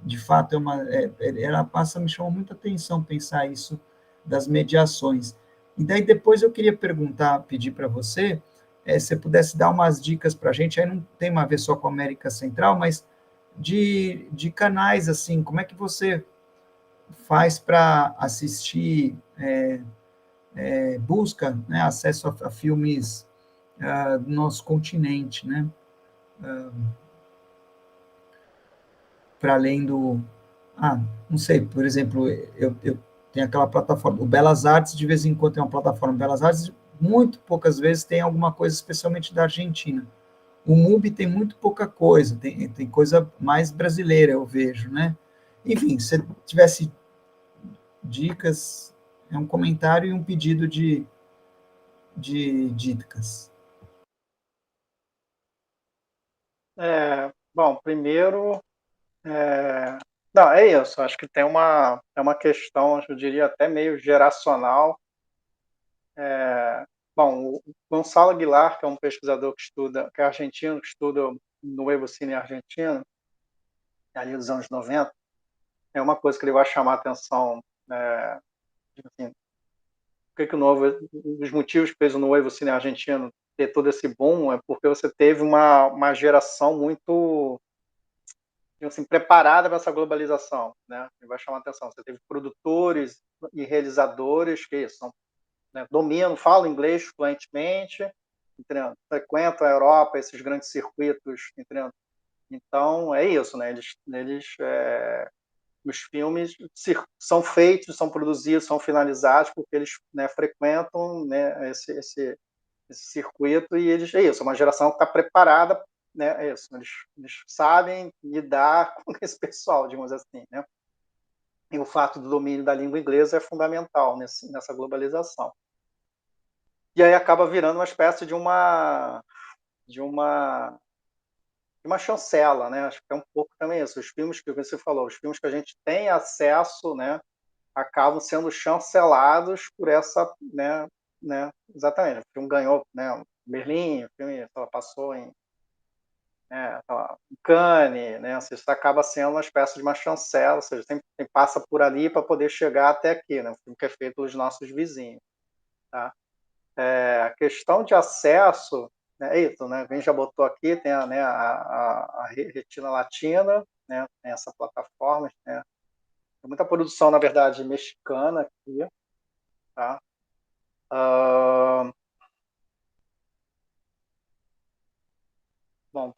de fato, ela me chamou muita atenção pensar isso das mediações. E daí depois eu queria pedir para você, se você pudesse dar umas dicas para a gente, aí não tem a ver só com a América Central, mas de canais, assim, como é que você faz para assistir, busca, né, acesso a filmes do nosso continente, né? Para além não sei, por exemplo, eu tenho aquela plataforma, o Belas Artes, de vez em quando tem uma plataforma Belas Artes, muito poucas vezes tem alguma coisa, especialmente da Argentina. O MUBI tem muito pouca coisa, tem coisa mais brasileira, eu vejo, né? Enfim, se tivesse dicas, é um comentário e um pedido de dicas. Bom, primeiro, não, é isso. Acho que é uma questão, eu diria até meio geracional. Bom, o Gonçalo Aguilar, que é um pesquisador que é argentino, que estuda o novo cine argentino, ali dos anos 90, é uma coisa que ele vai chamar a atenção, assim, os motivos que fez o novo cine argentino ter todo esse boom é porque você teve uma geração muito, assim, preparada para essa globalização, né? Ele vai chamar a atenção. Você teve produtores e realizadores que são, né, dominam, falam inglês fluentemente, entendeu? Frequentam a Europa, esses grandes circuitos, entendeu? Então, é isso, né? Os filmes são feitos, são produzidos, são finalizados porque eles, né, frequentam, né, esse circuito e é isso, é uma geração que está preparada, né, é isso, eles sabem lidar com esse pessoal, digamos assim, né? E o fato do domínio da língua inglesa é fundamental nessa globalização. E aí acaba virando uma espécie de uma chancela, né? Acho que é um pouco também isso. Os filmes que você falou, os filmes que a gente tem acesso, né? acabam sendo chancelados por essa, exatamente. O filme ganhou, Berlim, o filme passou em Cannes, né? Ou seja, isso acaba sendo uma espécie de uma chancela, ou seja, sempre passa por ali para poder chegar até aqui, né? O filme que é feito pelos nossos vizinhos, tá? A questão de acesso, né? Isso, né? A gente já botou aqui, tem a Retina Latina, né? Tem essa plataforma, né? Tem muita produção, na verdade, mexicana aqui, tá? Bom,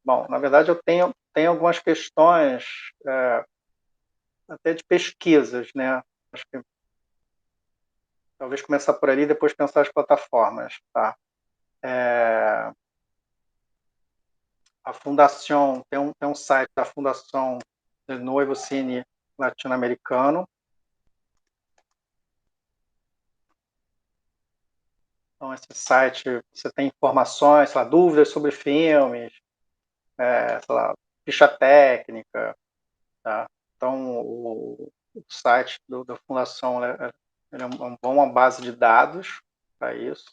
bom, na verdade, eu tenho algumas questões até de pesquisas, né? Acho que talvez começar por ali e depois pensar as plataformas, tá? A Fundação, tem um site da Fundação de Novo Cine Latino-Americano. Então, esse site, você tem informações, sei lá, dúvidas sobre filmes, sei lá, ficha técnica, tá? Então, o site da Fundação ele é uma boa base de dados para isso.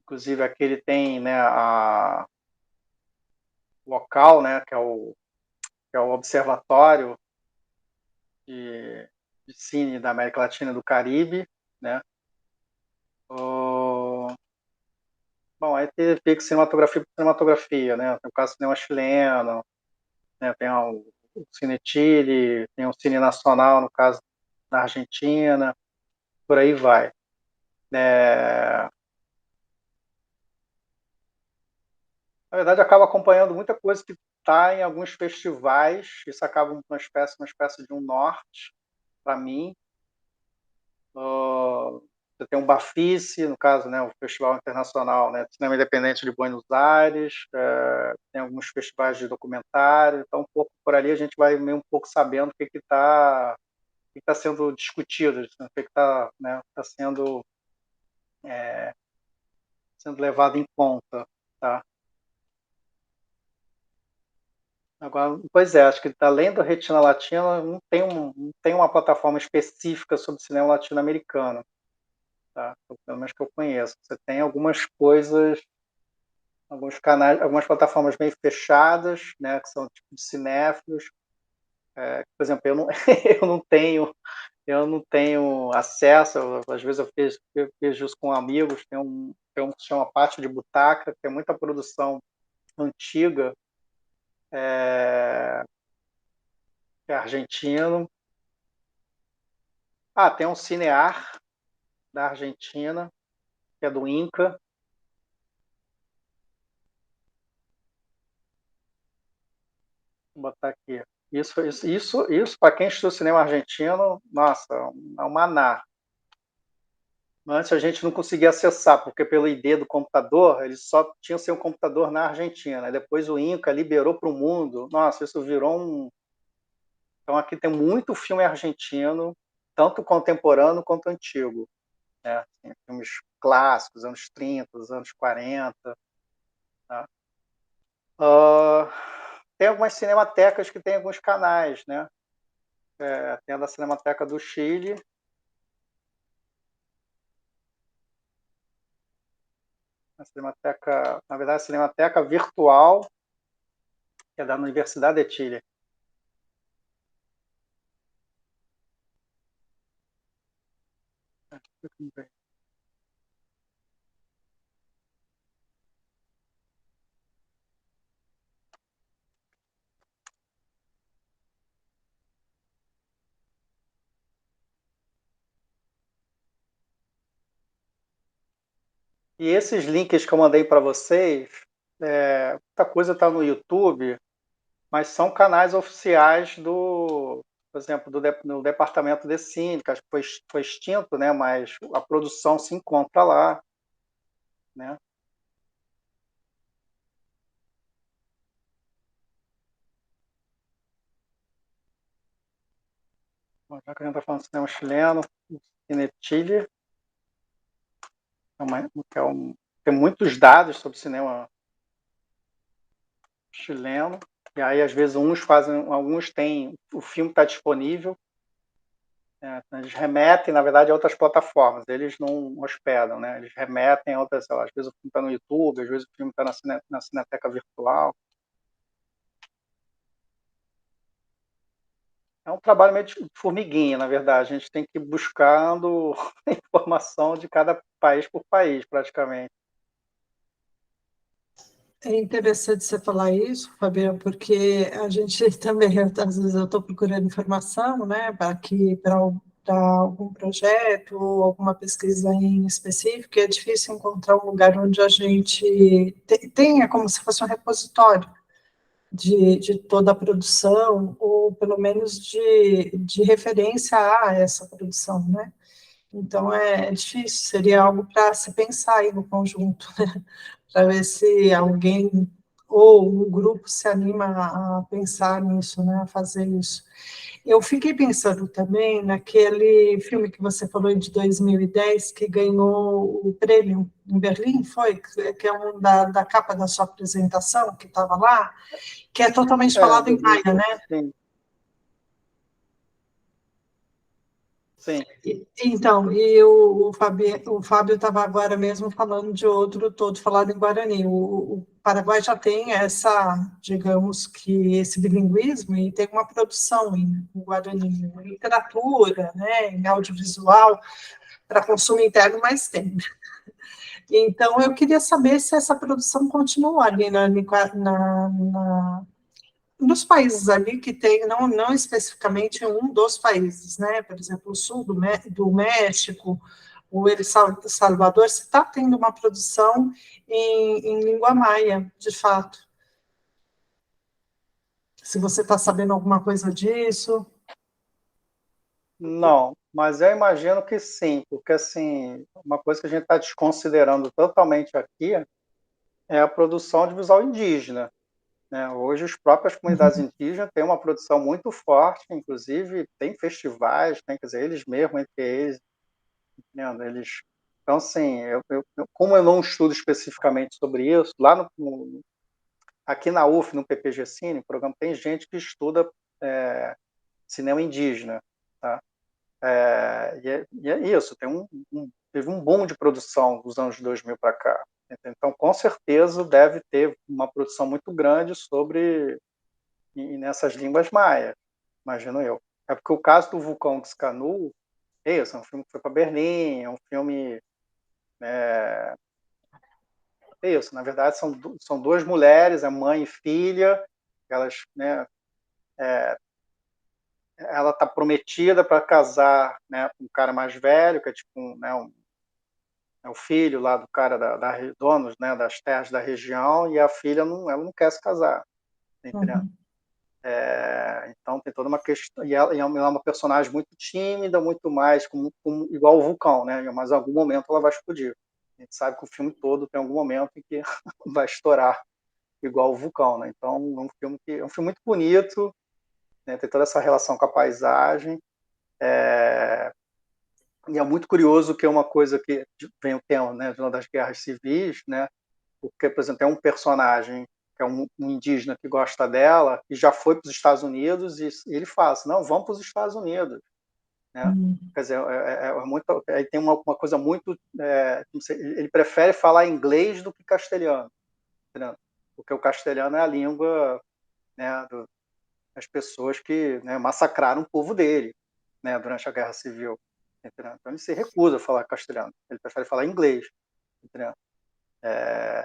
Inclusive, aqui ele tem, né, o local, né, que é o Observatório de Cine da América Latina e do Caribe, né? Bom, aí tem cinematografia por cinematografia, né? Tem o caso do cinema chileno, né? Tem o Cine Chile, tem o Cine Nacional, no caso da Argentina, por aí vai. Na verdade, acaba acompanhando muita coisa que está em alguns festivais, isso acaba uma espécie de um norte para mim. Você tem um Bafice, no caso, né, o Festival Internacional, né, de Cinema Independente de Buenos Aires, tem alguns festivais de documentário, então um pouco por ali a gente vai meio um pouco sabendo o que está sendo discutido, o que está, né, sendo levado em conta, tá? Agora, pois é, acho que além do Retina Latina, não tem uma plataforma específica sobre cinema latino-americano, tá? Pelo menos que eu conheço. Você tem algumas coisas, alguns canais, algumas plataformas meio fechadas, né, que são tipo de cinéfilos. Por exemplo, eu não tenho acesso. Às vezes eu vejo isso com amigos. Tem um que se chama Pátio de Butaca, que é muita produção antiga, que é argentino. Tem um Cinear da Argentina, que é do Inca. Vou botar aqui. Isso para quem estuda cinema argentino, nossa, é um maná. Antes a gente não conseguia acessar, porque pelo ID do computador, eles só tinham seu computador na Argentina. Depois o Inca liberou para o mundo. Nossa, isso virou um. Então aqui tem muito filme argentino, tanto contemporâneo quanto antigo. Né? Assim, filmes clássicos, anos 30, anos 40. Tá? Tem algumas cinematecas que tem alguns canais, né? Tem a da Cinemateca do Chile. A Cinemateca, na verdade, a Cinemateca Virtual, que é da Universidade de Chile. E esses links que eu mandei para vocês, muita coisa está no YouTube, mas são canais oficiais por exemplo, no Departamento de Cine, que acho que foi extinto, né? Mas a produção se encontra lá, né? Bom, já que a gente está falando de cinema chileno, Cine Chile, tem muitos dados sobre cinema chileno. E aí, às vezes, alguns têm, o filme está disponível, eles remetem, na verdade, a outras plataformas, eles não hospedam, né? Eles remetem a outras, sei lá, às vezes o filme está no YouTube, às vezes o filme está na Cineteca Virtual. É um trabalho meio de formiguinha, na verdade. A gente tem que ir buscando informação de cada país por país, praticamente. É interessante você falar isso, Fabiano, porque a gente também, às vezes eu estou procurando informação, né, para algum projeto ou alguma pesquisa em específico, e é difícil encontrar um lugar onde a gente tenha como se fosse um repositório de toda a produção, ou pelo menos de referência a essa produção, né? Então é difícil, seria algo para se pensar aí no conjunto, né? Para ver se alguém ou um grupo se anima a pensar nisso, né? A fazer isso. Eu fiquei pensando também naquele filme que você falou de 2010, que ganhou o prêmio em Berlim, foi? Que é um da capa da sua apresentação, que estava lá, que é totalmente falado em maia, né? Sim. Sim. Então, e o Fábio estava agora mesmo falando de outro todo falado em Guarani. O Paraguai já tem essa, digamos que, esse bilinguismo e tem uma produção em Guarani, em literatura, né, em audiovisual, para consumo interno, mas tem. Então, eu queria saber se essa produção continua ali nos países ali que tem, não especificamente um dos países, né? Por exemplo, o sul do México, o El Salvador, se está tendo uma produção em língua maia, de fato. Se você está sabendo alguma coisa disso. Não, mas eu imagino que sim, porque assim, uma coisa que a gente está desconsiderando totalmente aqui é a produção de visual indígena, né? Hoje, as próprias comunidades indígenas têm uma produção muito forte, inclusive tem festivais, quer dizer, eles mesmos, entre eles, entendeu? Então, assim, como eu não estudo especificamente sobre isso, aqui na UF, no PPG Cine, programa, tem gente que estuda cinema indígena, tá? E é isso, teve um boom de produção dos anos 2000 para cá. Então, com certeza, deve ter uma produção muito grande nessas línguas maias, imagino eu. É porque o caso do Vulcão de Scanu, é isso, é um filme que foi para Berlim, é um filme... É isso, na verdade, são duas mulheres, a mãe e filha, elas, né, ela está prometida para casar, né, com um cara mais velho, que é tipo é o filho lá do cara donos, né, das terras da região, e a filha ela não quer se casar, entendeu? Então tem toda uma questão, e ela é uma personagem muito tímida, muito mais igual o Vulcão, né? Mas em algum momento ela vai explodir. A gente sabe que o filme todo tem algum momento em que vai estourar igual o Vulcão, né? Então é um filme muito bonito, né? Tem toda essa relação com a paisagem. E é muito curioso que é uma coisa que vem o tema, né, de uma das guerras civis, né, porque, por exemplo, tem um personagem que é um indígena que gosta dela e já foi para os Estados Unidos e ele fala assim, não, vamos para os Estados Unidos, né? Quer dizer, aí tem uma coisa muito, ele prefere falar inglês do que castelhano, entendeu? Porque o castelhano é a língua, né, das pessoas que, né, massacraram o povo dele, né, durante a Guerra Civil. Entendeu? Então ele se recusa a falar castelhano, ele prefere falar inglês. Entendeu?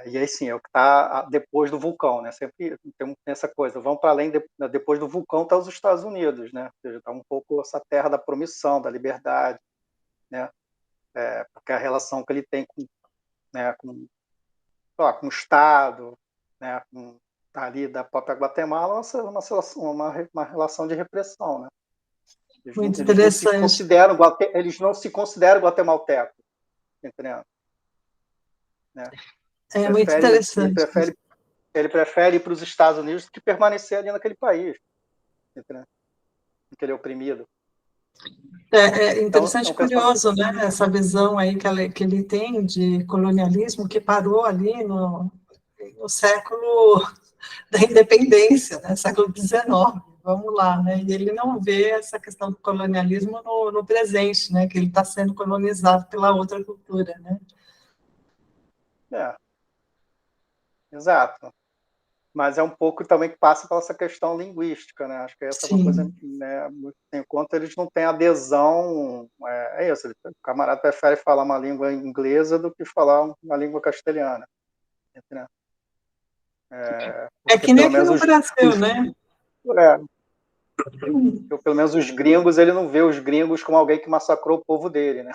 E aí sim, é o que está depois do vulcão, né? Sempre tem essa coisa, vamos para além, depois do vulcão está os Estados Unidos, né? Ou seja, está um pouco essa terra da promissão, da liberdade, né? Porque a relação que ele tem né, com o Estado, né, ali da própria Guatemala, uma relação de repressão, né? Muito interessante. Eles não se consideram guatemaltecos, entendeu? Né? Muito interessante. Ele prefere ir para os Estados Unidos do que permanecer ali naquele país, entendeu? Porque ele é oprimido. É interessante e curioso, né? Essa visão aí que ele tem de colonialismo que parou ali no século da independência, né, século XIX, vamos lá, né, e ele não vê essa questão do colonialismo no presente, né, que ele está sendo colonizado pela outra cultura, né. É, exato. Mas é um pouco também que passa pela essa questão linguística, né? Acho que essa é uma coisa, Sim, né? Enquanto eles não têm adesão, é isso. O camarada prefere falar uma língua inglesa do que falar uma língua castelhana, né? é Porque que nem pelo aqui menos no Brasil, né. é, pelo menos os gringos, ele não vê os gringos como alguém que massacrou o povo dele, né?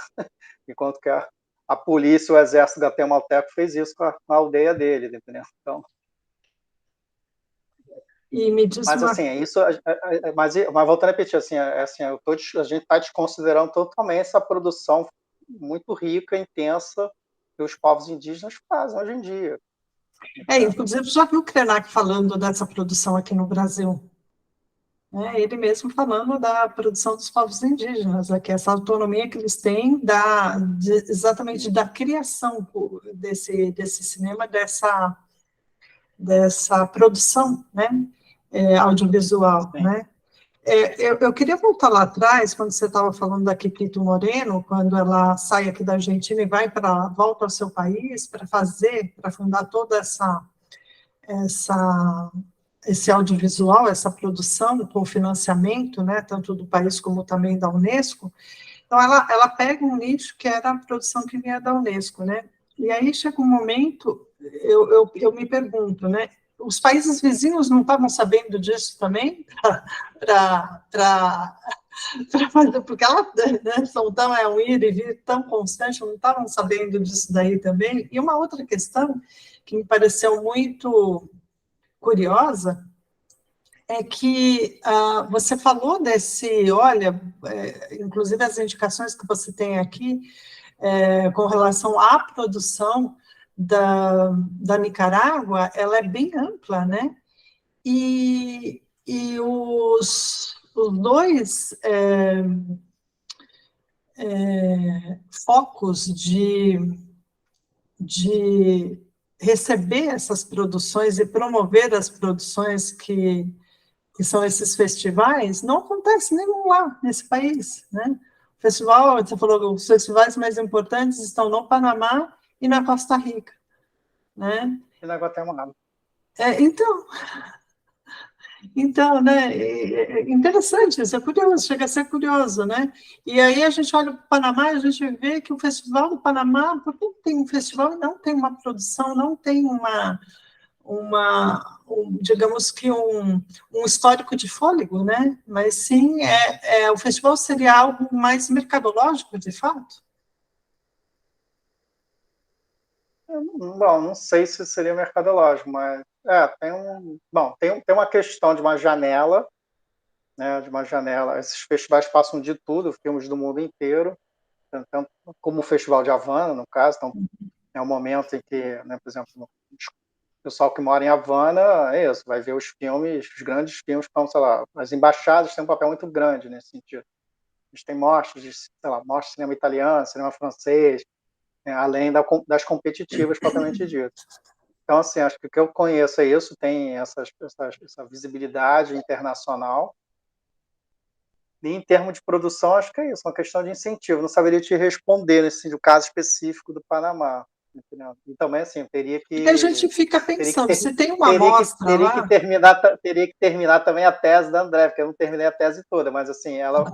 Enquanto que a polícia, o exército guatemalteco fez isso com a aldeia dele, entendeu? Então, E me diz mas uma... assim, isso, mas voltando a repetir, assim, assim a gente está desconsiderando totalmente essa produção muito rica, intensa que os povos indígenas fazem hoje em dia. Né? Inclusive, já viu o Krenak falando dessa produção aqui no Brasil, né? Ele mesmo falando da produção dos povos indígenas, aqui, essa autonomia que eles têm exatamente da criação desse cinema, dessa produção, né, audiovisual, Sim. né. Eu queria voltar lá atrás, quando você estava falando da Kikito Moreno, quando ela sai aqui da Argentina e volta ao seu país para fundar toda essa esse audiovisual, essa produção com financiamento, né, tanto do país como também da Unesco. Então, ela pega um nicho que era a produção que vinha da Unesco, né, e aí chega um momento, eu me pergunto, né, os países vizinhos não estavam sabendo disso também, para fazer, porque ela, né, são tão, um ir e vir tão constante, não estavam sabendo disso daí também. E uma outra questão que me pareceu muito curiosa é que você falou olha, inclusive as indicações que você tem aqui com relação à produção da Nicarágua, ela é bem ampla, né? E os dois focos de receber essas produções e promover as produções que são esses festivais, não acontece nenhum lá nesse país, né? O festival, você falou, os festivais mais importantes estão no Panamá e na Costa Rica, né? E na Guatemala. Então, né, interessante, isso é curioso, chega a ser curioso, né? E aí a gente olha para o Panamá e a gente vê que o Festival do Panamá, por que tem um festival e não tem uma produção, não tem digamos que um histórico de fôlego, né? Mas sim, o festival seria algo mais mercadológico, de fato? Bom, não sei se seria mercadológico, mas tem uma questão de uma janela, né? De uma janela. Esses festivais passam de tudo, filmes do mundo inteiro, tanto como o Festival de Havana, no caso. Então, é um momento em que, né, por exemplo, o pessoal que mora em Havana, é isso, vai ver os filmes, os grandes filmes, como, sei lá, as embaixadas têm um papel muito grande nesse sentido. A gente tem mostras de, sei lá, mostras de cinema italiano, cinema francês, né, além das competitivas propriamente dito. Então, assim, acho que o que eu conheço é isso, tem essa visibilidade internacional. E em termos de produção, acho que é isso, uma questão de incentivo. Não saberia te responder nesse caso específico do Panamá. Entendeu? E também, assim, E a gente fica pensando, se tem uma amostra lá... teria que terminar também a tese da André, porque eu não terminei a tese toda, mas assim, ela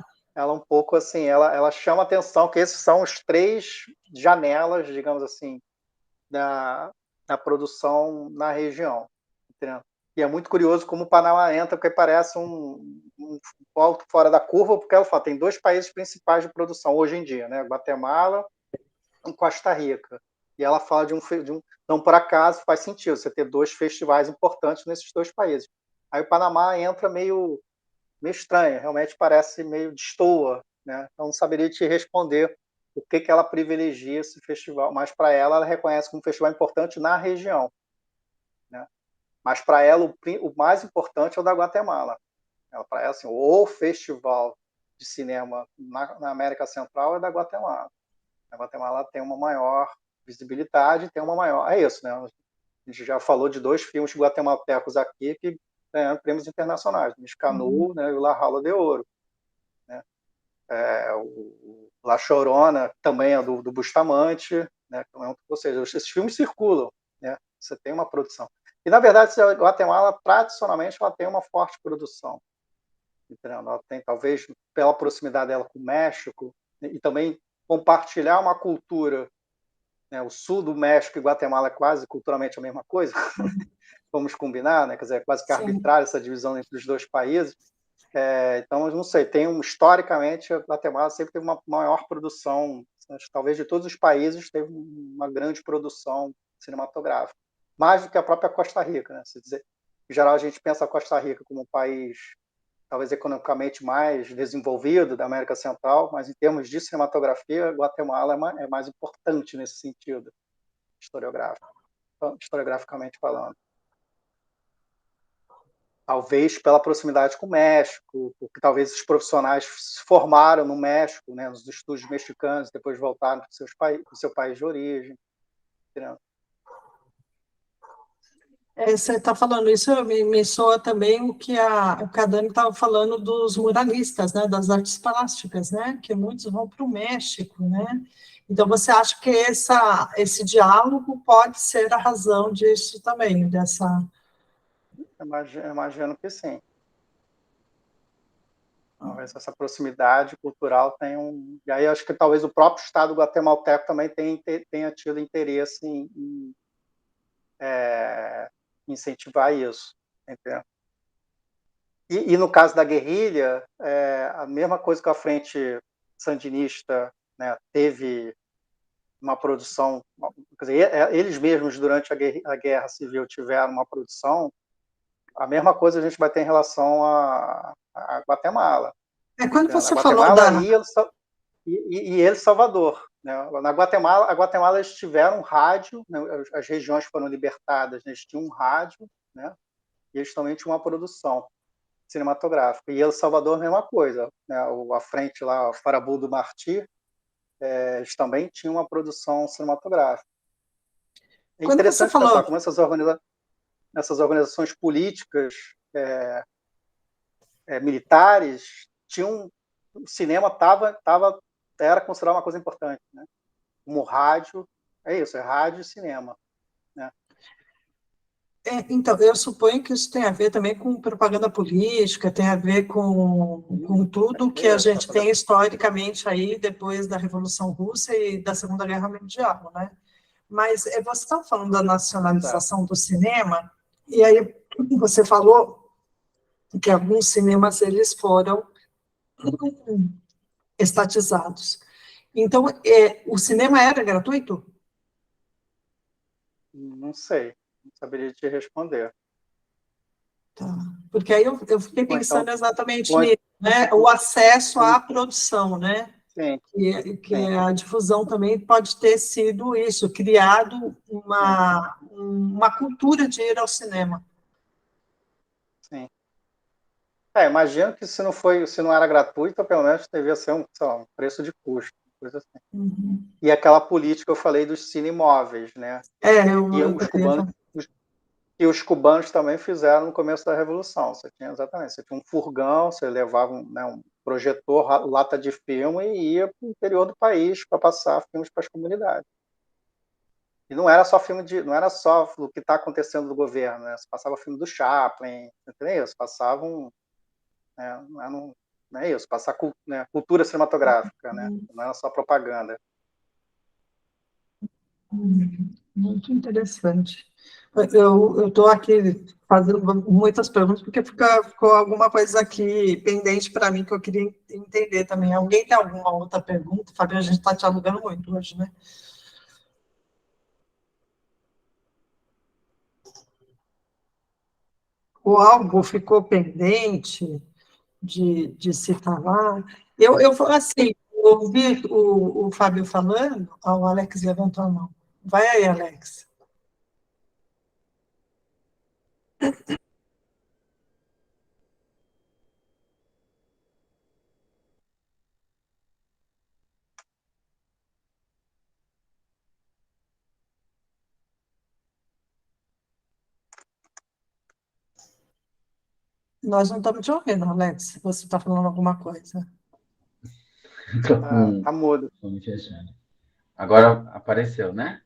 um pouco assim, ela chama atenção que esses são os 3 janelas, digamos assim, da produção na região. Entendeu? E é muito curioso como o Panamá entra, porque parece um ponto fora da curva, porque ela fala, tem 2 países principais de produção hoje em dia, né? Guatemala e Costa Rica. E ela fala de um não por acaso faz sentido você ter 2 festivais importantes nesses 2 países. Aí o Panamá entra meio estranho, realmente parece meio destoa, né? Então não saberia te responder o que ela privilegia esse festival, mas para ela reconhece como um festival importante na região, né? Mas para ela o mais importante é o da Guatemala. Para ela assim, o festival de cinema na América Central é da Guatemala. A Guatemala tem uma maior visibilidade, tem uma maior, é isso, né? A gente já falou de 2 filmes guatemaltecos aqui que ganharam prêmios internacionais, o Miscanu, né, e o La Jaula de Ouro. Né? O La Chorona também é do Bustamante, né? Ou seja, esses filmes circulam, né? Você tem uma produção. E, na verdade, a Guatemala, tradicionalmente, ela tem uma forte produção. Entendeu? Ela tem, talvez, pela proximidade dela com o México, e também compartilhar uma cultura. Né? O sul do México e Guatemala é quase culturalmente a mesma coisa, vamos combinar, né? Quer dizer, é quase que arbitrária essa divisão entre os 2 países. Então, eu não sei, historicamente, a Guatemala sempre teve uma maior produção, talvez de todos os países, teve uma grande produção cinematográfica, mais do que a própria Costa Rica. Né? Se dizer, em geral, a gente pensa a Costa Rica como um país, talvez economicamente mais desenvolvido da América Central, mas em termos de cinematografia, Guatemala é mais importante nesse sentido, historiograficamente falando. Talvez pela proximidade com o México, porque talvez esses profissionais se formaram no México, né, nos estúdios mexicanos, depois voltaram para o seu país de origem. Entendeu? Você está falando isso, me soa também o que a Dani estava falando dos muralistas, né, das artes plásticas, né, que muitos vão para o México, né? Então, você acha que esse diálogo pode ser a razão disso também, dessa... Imagino que sim. Talvez essa proximidade cultural tenha um... E aí acho que talvez o próprio Estado guatemalteco também tenha tido interesse em incentivar isso. Entendeu? E no caso da guerrilha, a mesma coisa que a frente sandinista, né, teve uma produção, quer dizer, eles mesmos durante a guerra civil tiveram uma produção, a mesma coisa a gente vai ter em relação a Guatemala. Quando A você falou Guatemala e El Salvador. Né? A Guatemala eles tiveram um rádio, né? As regiões foram libertadas, né? Eles tinham um rádio, né? E eles também tinham uma produção cinematográfica. E El Salvador, a mesma coisa. Né? A frente lá, o Farabudo Martí, eles também tinham uma produção cinematográfica. É Quando você interessante falou... pensar como essas organizações políticas militares tinham... O cinema era considerado uma coisa importante. Né? Como rádio, é isso, é rádio e cinema. Né? Então, eu suponho que isso tem a ver também com propaganda política, tem a ver com tudo que a gente tem historicamente aí depois da Revolução Russa e da Segunda Guerra Mundial, né? Mas você está falando da nacionalização do cinema, e aí você falou que alguns cinemas eles foram estatizados. Então, o cinema era gratuito? Não sei, não saberia te responder. Tá. Porque aí eu fiquei pensando Então, exatamente nisso, né? O acesso à produção, né? sim, Que sim, a difusão também pode ter sido isso, criado sim, uma cultura de ir ao cinema. sim. Imagino que se não era gratuito, pelo menos devia ser um preço de custo, coisa assim. Uhum. E aquela política que eu falei dos cinemóveis, né? E os cubanos também fizeram no começo da Revolução. Você tinha um furgão, você levava um projetor, lata de filme e ia para o interior do país para passar filmes para as comunidades. E não era só não era só o que está acontecendo no governo, né? Você passava filme do Chaplin, entendeu? Você passavam, não é isso, passar né, cultura cinematográfica, né? Não era só propaganda. Muito interessante. Eu estou aqui fazendo muitas perguntas, porque ficou alguma coisa aqui pendente para mim que eu queria entender também. Alguém tem alguma outra pergunta? Fabiana, a gente está te alugando muito hoje, né? Ou algo ficou pendente de se falar? Assim, eu ouvi o Fábio falando, o Alex levantou a mão. Vai aí, Alex. Nós não estamos te ouvindo, Alex, se você está falando alguma coisa. Tô com Tá mudo. tô me fechando. Agora apareceu, né?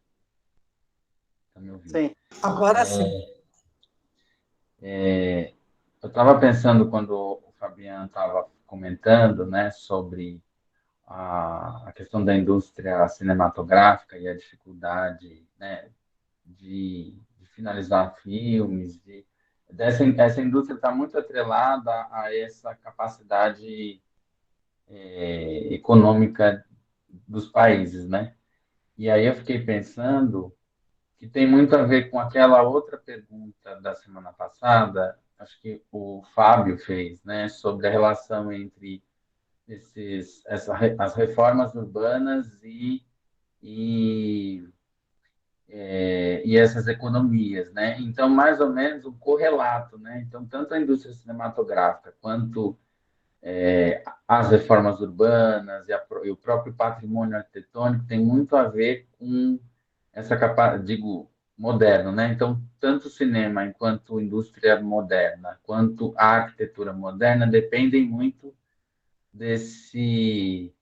Tá me ouvindo? Sim. Agora sim. Eu estava pensando quando o Fabiano estava comentando, né, sobre a questão da indústria cinematográfica e a dificuldade, né, de finalizar filmes, essa indústria está muito atrelada a essa capacidade econômica dos países, né? E aí eu fiquei pensando que tem muito a ver com aquela outra pergunta da semana passada, acho que o Fábio fez, né, sobre a relação entre as reformas urbanas e, e essas economias, né? Então, mais ou menos um correlato, né? Então, tanto a indústria cinematográfica quanto as reformas urbanas e o próprio patrimônio arquitetônico tem muito a ver com essa capacidade, digo, moderno, né? Então, tanto o cinema enquanto indústria moderna, quanto a arquitetura moderna dependem muito dessas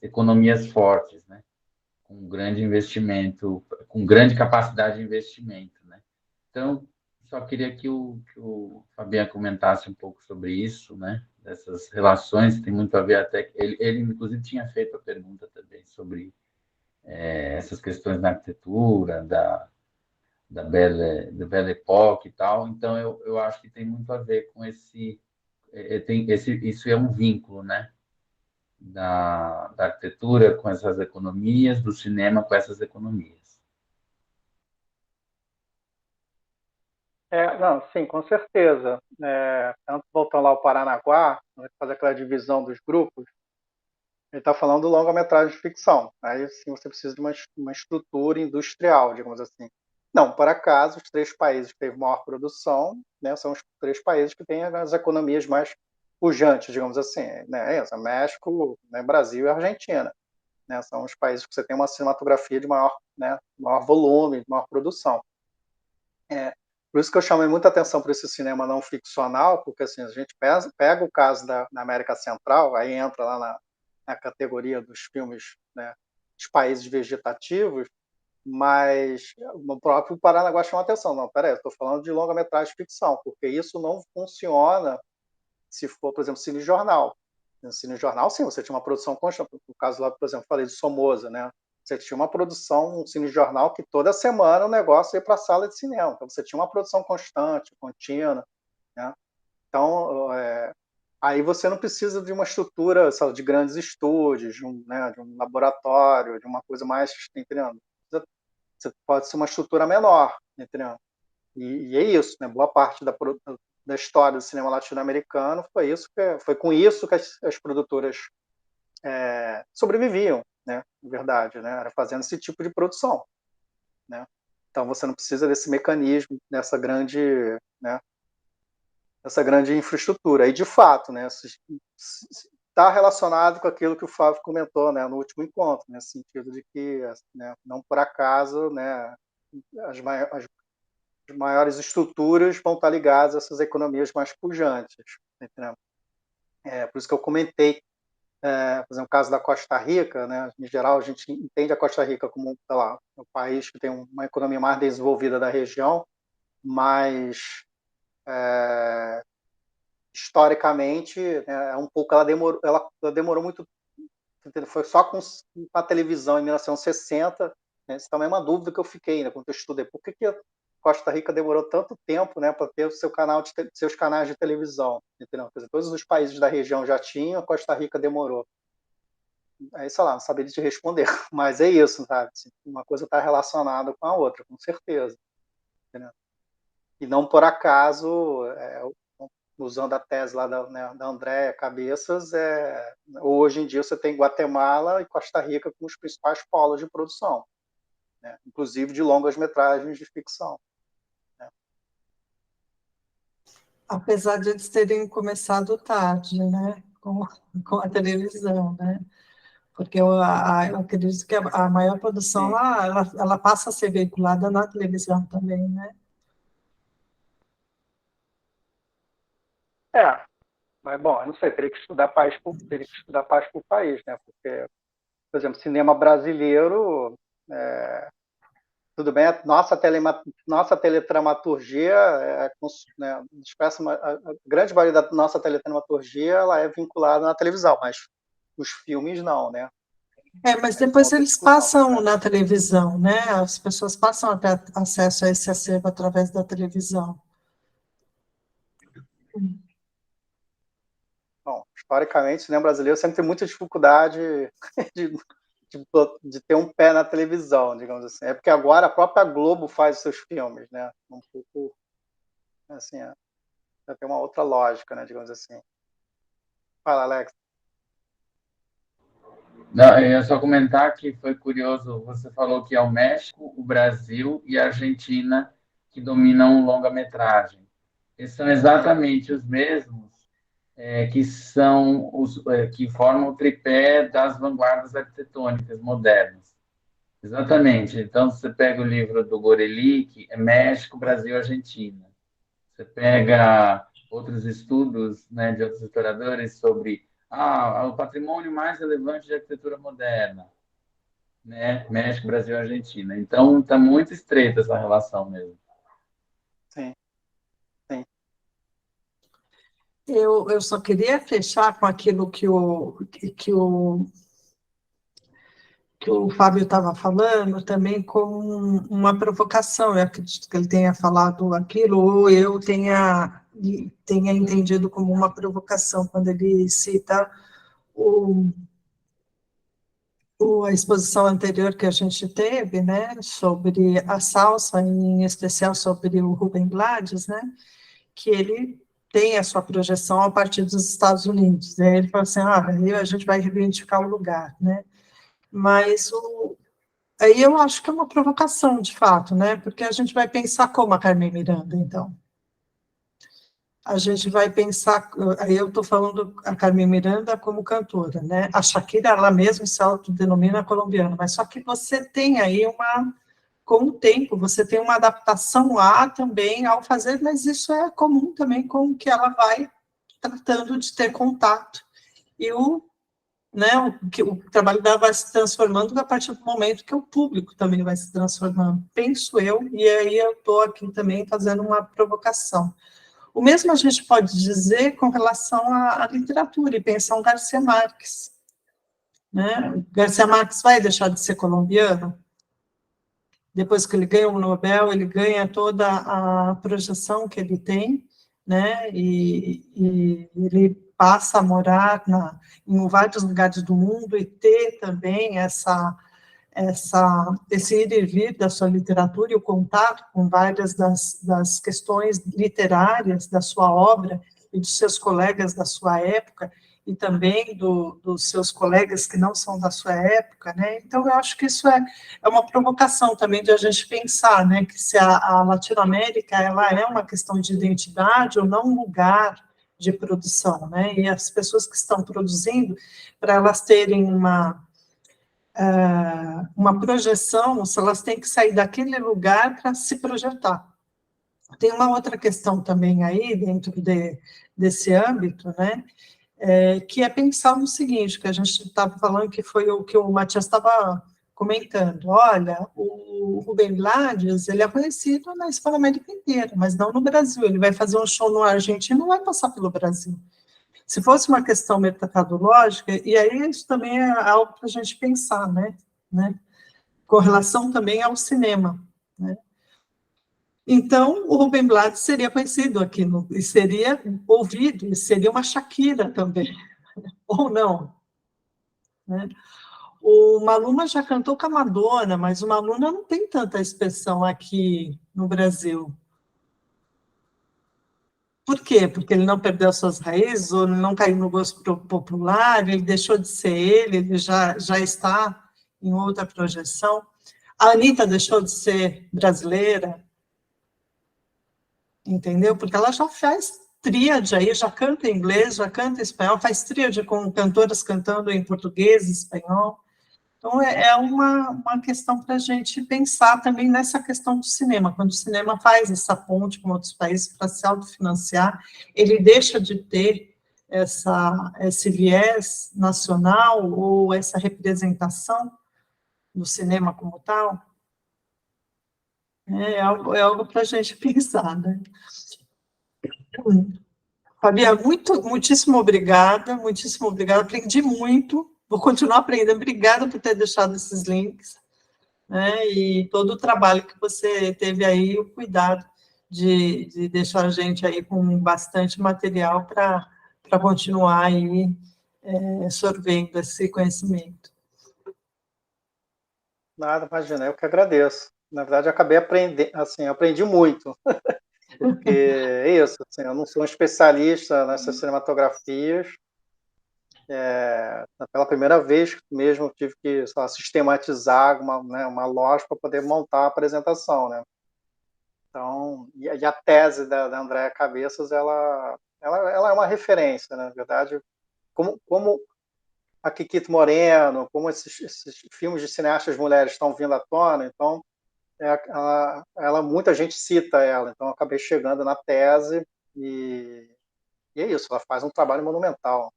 economias fortes, né? Com grande investimento, com grande capacidade de investimento, né? Então, só queria que o Fabiano comentasse um pouco sobre isso, né? Dessas relações, tem muito a ver até... Ele inclusive, tinha feito a pergunta também sobre essas questões da arquitetura, da Belle Époque e tal. Então, eu acho que tem muito a ver com isso é um vínculo, né? Da arquitetura com essas economias, do cinema com essas economias. Não, sim, com certeza. Tanto voltando lá ao Paranaguá, fazer aquela divisão dos grupos, ele está falando do longa-metragem de ficção. Aí sim você precisa de uma estrutura industrial, digamos assim. Não, por acaso, os 3 países que teve maior produção, né, são os 3 países que têm as economias mais pujantes, digamos assim, né? México, né, Brasil e Argentina. Né, são os países que você tem uma cinematografia de maior, né, maior volume, de maior produção. Por isso que eu chamei muita atenção para esse cinema não ficcional, porque assim, a gente pega o caso da América Central, aí entra lá na categoria dos filmes, né, dos países vegetativos, mas no próprio Paranaguá chama atenção. Não, peraí, eu estou falando de longa-metragem de ficção, porque isso não funciona se for, por exemplo, cinejornal. No cinejornal, sim, você tinha uma produção constante. No caso lá, por exemplo, falei de Somoza, né? Você tinha uma produção, um cinejornal que toda semana o negócio ia para a sala de cinema. Então, você tinha uma produção constante, contínua, né? Então, aí você não precisa de uma estrutura, sabe, de grandes estúdios, de um laboratório, de uma coisa mais, entendendo? Você pode ser uma estrutura menor, entendeu? E é isso, né? Boa parte da história do cinema latino-americano foi com isso que as produtoras sobreviviam, né? Na verdade, né? Era fazendo esse tipo de produção, né? Então você não precisa desse mecanismo, né? Dessa grande infraestrutura. E de fato, né? Está relacionado com aquilo que o Fábio comentou, né? No último encontro, nesse sentido de que, né? Não por acaso, né? As maiores estruturas vão estar ligadas a essas economias mais pujantes. Entendeu? Por isso que eu comentei, por exemplo, o caso da Costa Rica, né? Em geral, a gente entende a Costa Rica como, sei lá, um país que tem uma economia mais desenvolvida da região, mas historicamente, né, um pouco ela demorou muito, foi só com a televisão em 1960, né? Isso também é uma dúvida que eu fiquei, né, quando eu estudei, por que Costa Rica demorou tanto tempo, né, para ter seus canais de televisão, entendeu? Quer dizer, todos os países da região já tinham, a Costa Rica demorou. Aí, sei lá, não saberia te responder, mas é isso, sabe? Uma coisa está relacionada com a outra, com certeza. Entendeu? E não por acaso, usando a tese lá da Andréa Cabeças, hoje em dia você tem Guatemala e Costa Rica como os principais polos de produção, né? Inclusive de longas metragens de ficção. Né? Apesar de eles terem começado tarde, né? Com a televisão, né? Porque eu acredito que a maior produção Sim. lá, ela passa a ser veiculada na televisão também, né? Mas, bom, eu não sei, teria que estudar país por país, né? Porque, por exemplo, cinema brasileiro, tudo bem, nossa teledramaturgia, né, a grande maioria da nossa teledramaturgia ela é vinculada na televisão, mas os filmes não, né? Mas depois eles passam na televisão, né? As pessoas passam a ter acesso a esse acervo através da televisão. Bom, historicamente, o cinema brasileiro sempre tem muita dificuldade de ter um pé na televisão, digamos assim. É porque agora a própria Globo faz os seus filmes, né? Um pouco, assim, já tem uma outra lógica, né? Digamos assim. Fala, Alex. Não, eu ia só comentar que foi curioso, você falou que é o México, o Brasil e a Argentina que dominam longa-metragem. Eles são exatamente os mesmos que formam o tripé das vanguardas arquitetônicas modernas. Exatamente. Então, você pega o livro do Gorelick, é México, Brasil, Argentina. Você pega outros estudos, né, de outros historiadores sobre o patrimônio mais relevante de arquitetura moderna, né? México, Brasil, Argentina. Então, está muito estreita essa relação mesmo. Sim. Eu só queria fechar com aquilo que o Fábio estava falando, também com uma provocação. Eu acredito que ele tenha falado aquilo, ou eu tenha entendido como uma provocação, quando ele cita a exposição anterior que a gente teve, né, sobre a salsa, em especial sobre o Rubem Blades, né, que ele tem a sua projeção a partir dos Estados Unidos. Né? Ele fala assim, aí a gente vai reivindicar o lugar, né? Mas aí eu acho que é uma provocação, de fato, né? Porque a gente vai pensar como a Carmen Miranda, então. A gente vai pensar, aí eu estou falando a Carmen Miranda como cantora, né? A Shakira, ela mesma se autodenomina colombiana, mas só que você tem aí com o tempo, você tem uma adaptação lá também ao fazer, mas isso é comum também com o que ela vai tratando de ter contato. E o trabalho dela vai se transformando a partir do momento que o público também vai se transformando, penso eu, e aí eu estou aqui também fazendo uma provocação. O mesmo a gente pode dizer com relação à literatura, e pensar um Garcia Marques. Né? Garcia Marques vai deixar de ser colombiano? Depois que ele ganha o Nobel, ele ganha toda a projeção que ele tem, né? E ele passa a morar em vários lugares do mundo e ter também esse ir e vir da sua literatura e o contato com várias das questões literárias da sua obra e dos seus colegas da sua época, e também dos seus colegas que não são da sua época, né? Então, eu acho que isso é uma provocação também de a gente pensar, né, que se a Latinoamérica ela é uma questão de identidade ou não um lugar de produção, né? E as pessoas que estão produzindo, para elas terem uma projeção, se elas têm que sair daquele lugar para se projetar. Tem uma outra questão também aí, dentro desse âmbito, né? Que é pensar no seguinte, que a gente estava falando, que foi o que o Matias estava comentando. Olha, o Rubem Blades, ele é conhecido na Hispano-América inteira, mas não no Brasil. Ele vai fazer um show no Argentina e não vai passar pelo Brasil. Se fosse uma questão mercadológica, e aí isso também é algo para a gente pensar, né? Com relação também ao cinema, né? Então, o Rubem Blades seria conhecido aqui, e seria ouvido, e seria uma Shakira também, ou não. Né? O Maluma já cantou com a Madonna, mas o Maluma não tem tanta expressão aqui no Brasil. Por quê? Porque ele não perdeu suas raízes, ou ele não caiu no gosto popular, ele deixou de ser ele já está em outra projeção. A Anitta deixou de ser brasileira, entendeu? Porque ela já faz tríade aí, já canta em inglês, já canta em espanhol, faz tríade com cantoras cantando em português, espanhol. Então, é uma questão para a gente pensar também nessa questão do cinema. Quando o cinema faz essa ponte com outros países para se autofinanciar, ele deixa de ter esse viés nacional ou essa representação do cinema como tal. É algo para a gente pensar, né? Fabiana, muitíssimo obrigada, aprendi muito, vou continuar aprendendo, obrigada por ter deixado esses links, né, e todo o trabalho que você teve aí, o cuidado de deixar a gente aí com bastante material para continuar aí sorvendo esse conhecimento. Nada, imagina, eu que agradeço. Na verdade, eu acabei aprendendo, assim, aprendi muito. Porque é isso, assim, eu não sou um especialista nessas cinematografias. Pela primeira vez mesmo, eu tive que, sei lá, sistematizar uma loja para poder montar a apresentação, né? Então, e a tese da Andréa Cabeças, ela é uma referência, né? Na verdade, como a Kikito Moreno, como esses filmes de cineastas mulheres estão vindo à tona, então muita gente cita ela, então eu acabei chegando na tese e é isso, ela faz um trabalho monumental,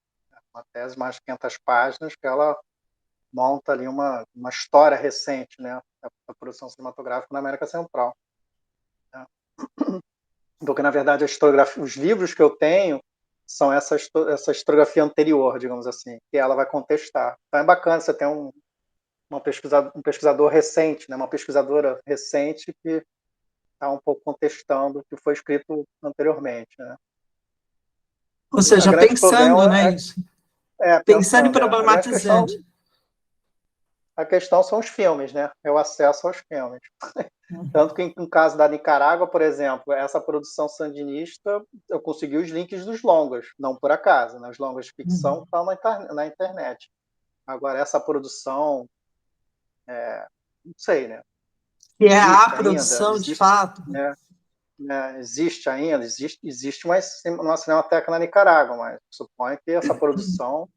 uma tese de mais de 500 páginas que ela monta ali uma história recente, né, da produção cinematográfica na América Central. Né? Porque, na verdade, os livros que eu tenho são essa historiografia anterior, digamos assim, que ela vai contestar. Então é bacana você ter um pesquisador recente, né, uma pesquisadora recente que está um pouco contestando o que foi escrito anteriormente. Né? Ou seja, pensando, né, isso. Pensando e problematizando. A questão são os filmes, né? É o acesso aos filmes. Tanto que, no caso da Nicarágua, por exemplo, essa produção sandinista, eu consegui os links dos longas, não por acaso, né? Os longas de ficção estão na internet. Agora, essa produção, não sei, né? Que é a produção, de fato. Existe ainda, existe uma cinemateca na Nicarágua, mas suponho que essa produção,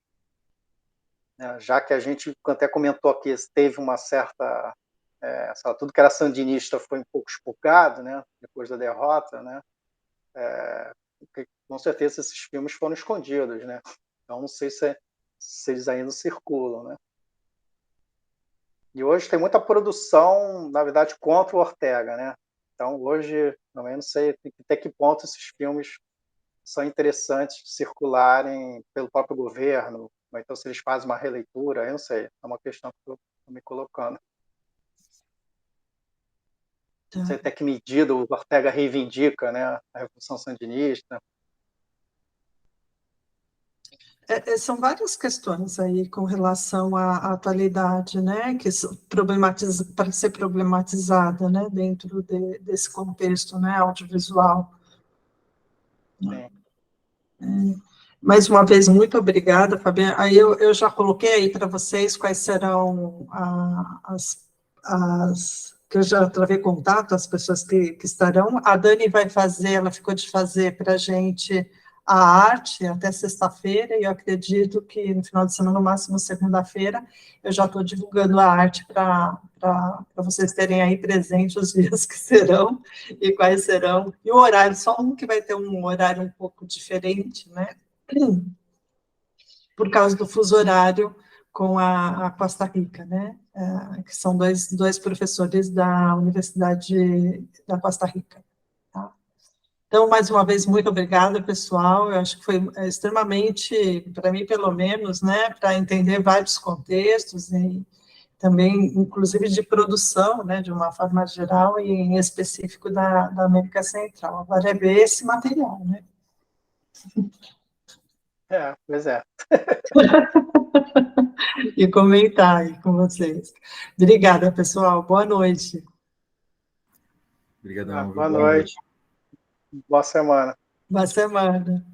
já que a gente até comentou aqui, teve uma certa... tudo que era sandinista foi um pouco expurgado, né, depois da derrota, né, com certeza esses filmes foram escondidos, né, então não sei se eles ainda circulam, né. E hoje tem muita produção, na verdade, contra o Ortega, né, então hoje, também não sei até que ponto esses filmes são interessantes de circularem pelo próprio governo, ou então se eles fazem uma releitura, eu não sei, é uma questão que eu estou me colocando. Não sei até que medida o Ortega reivindica, né, a Revolução Sandinista. São várias questões aí com relação à atualidade, né, que para ser problematizada, né, dentro desse contexto, né, audiovisual. Sim. Mais uma vez, muito obrigada, Fabiana. Aí eu já coloquei aí para vocês quais serão as que eu já travei contato, as pessoas que estarão. A Dani vai fazer, ela ficou de fazer para a gente a arte até sexta-feira, e eu acredito que no final de semana, no máximo segunda-feira, eu já estou divulgando a arte para vocês terem aí presente os dias que serão e quais serão, e o horário, só um que vai ter um horário um pouco diferente, né, por causa do fuso horário com a Costa Rica, né, que são dois professores da Universidade da Costa Rica. Tá? Então, mais uma vez, muito obrigada, pessoal. Eu acho que foi extremamente, para mim, pelo menos, né, para entender vários contextos e também, inclusive, de produção, né, de uma forma geral e em específico da América Central. Agora é ver esse material, né? Pois é. E comentar aí com vocês. Obrigada, pessoal. Boa noite. Obrigadão. Boa noite. Boa semana. Boa semana.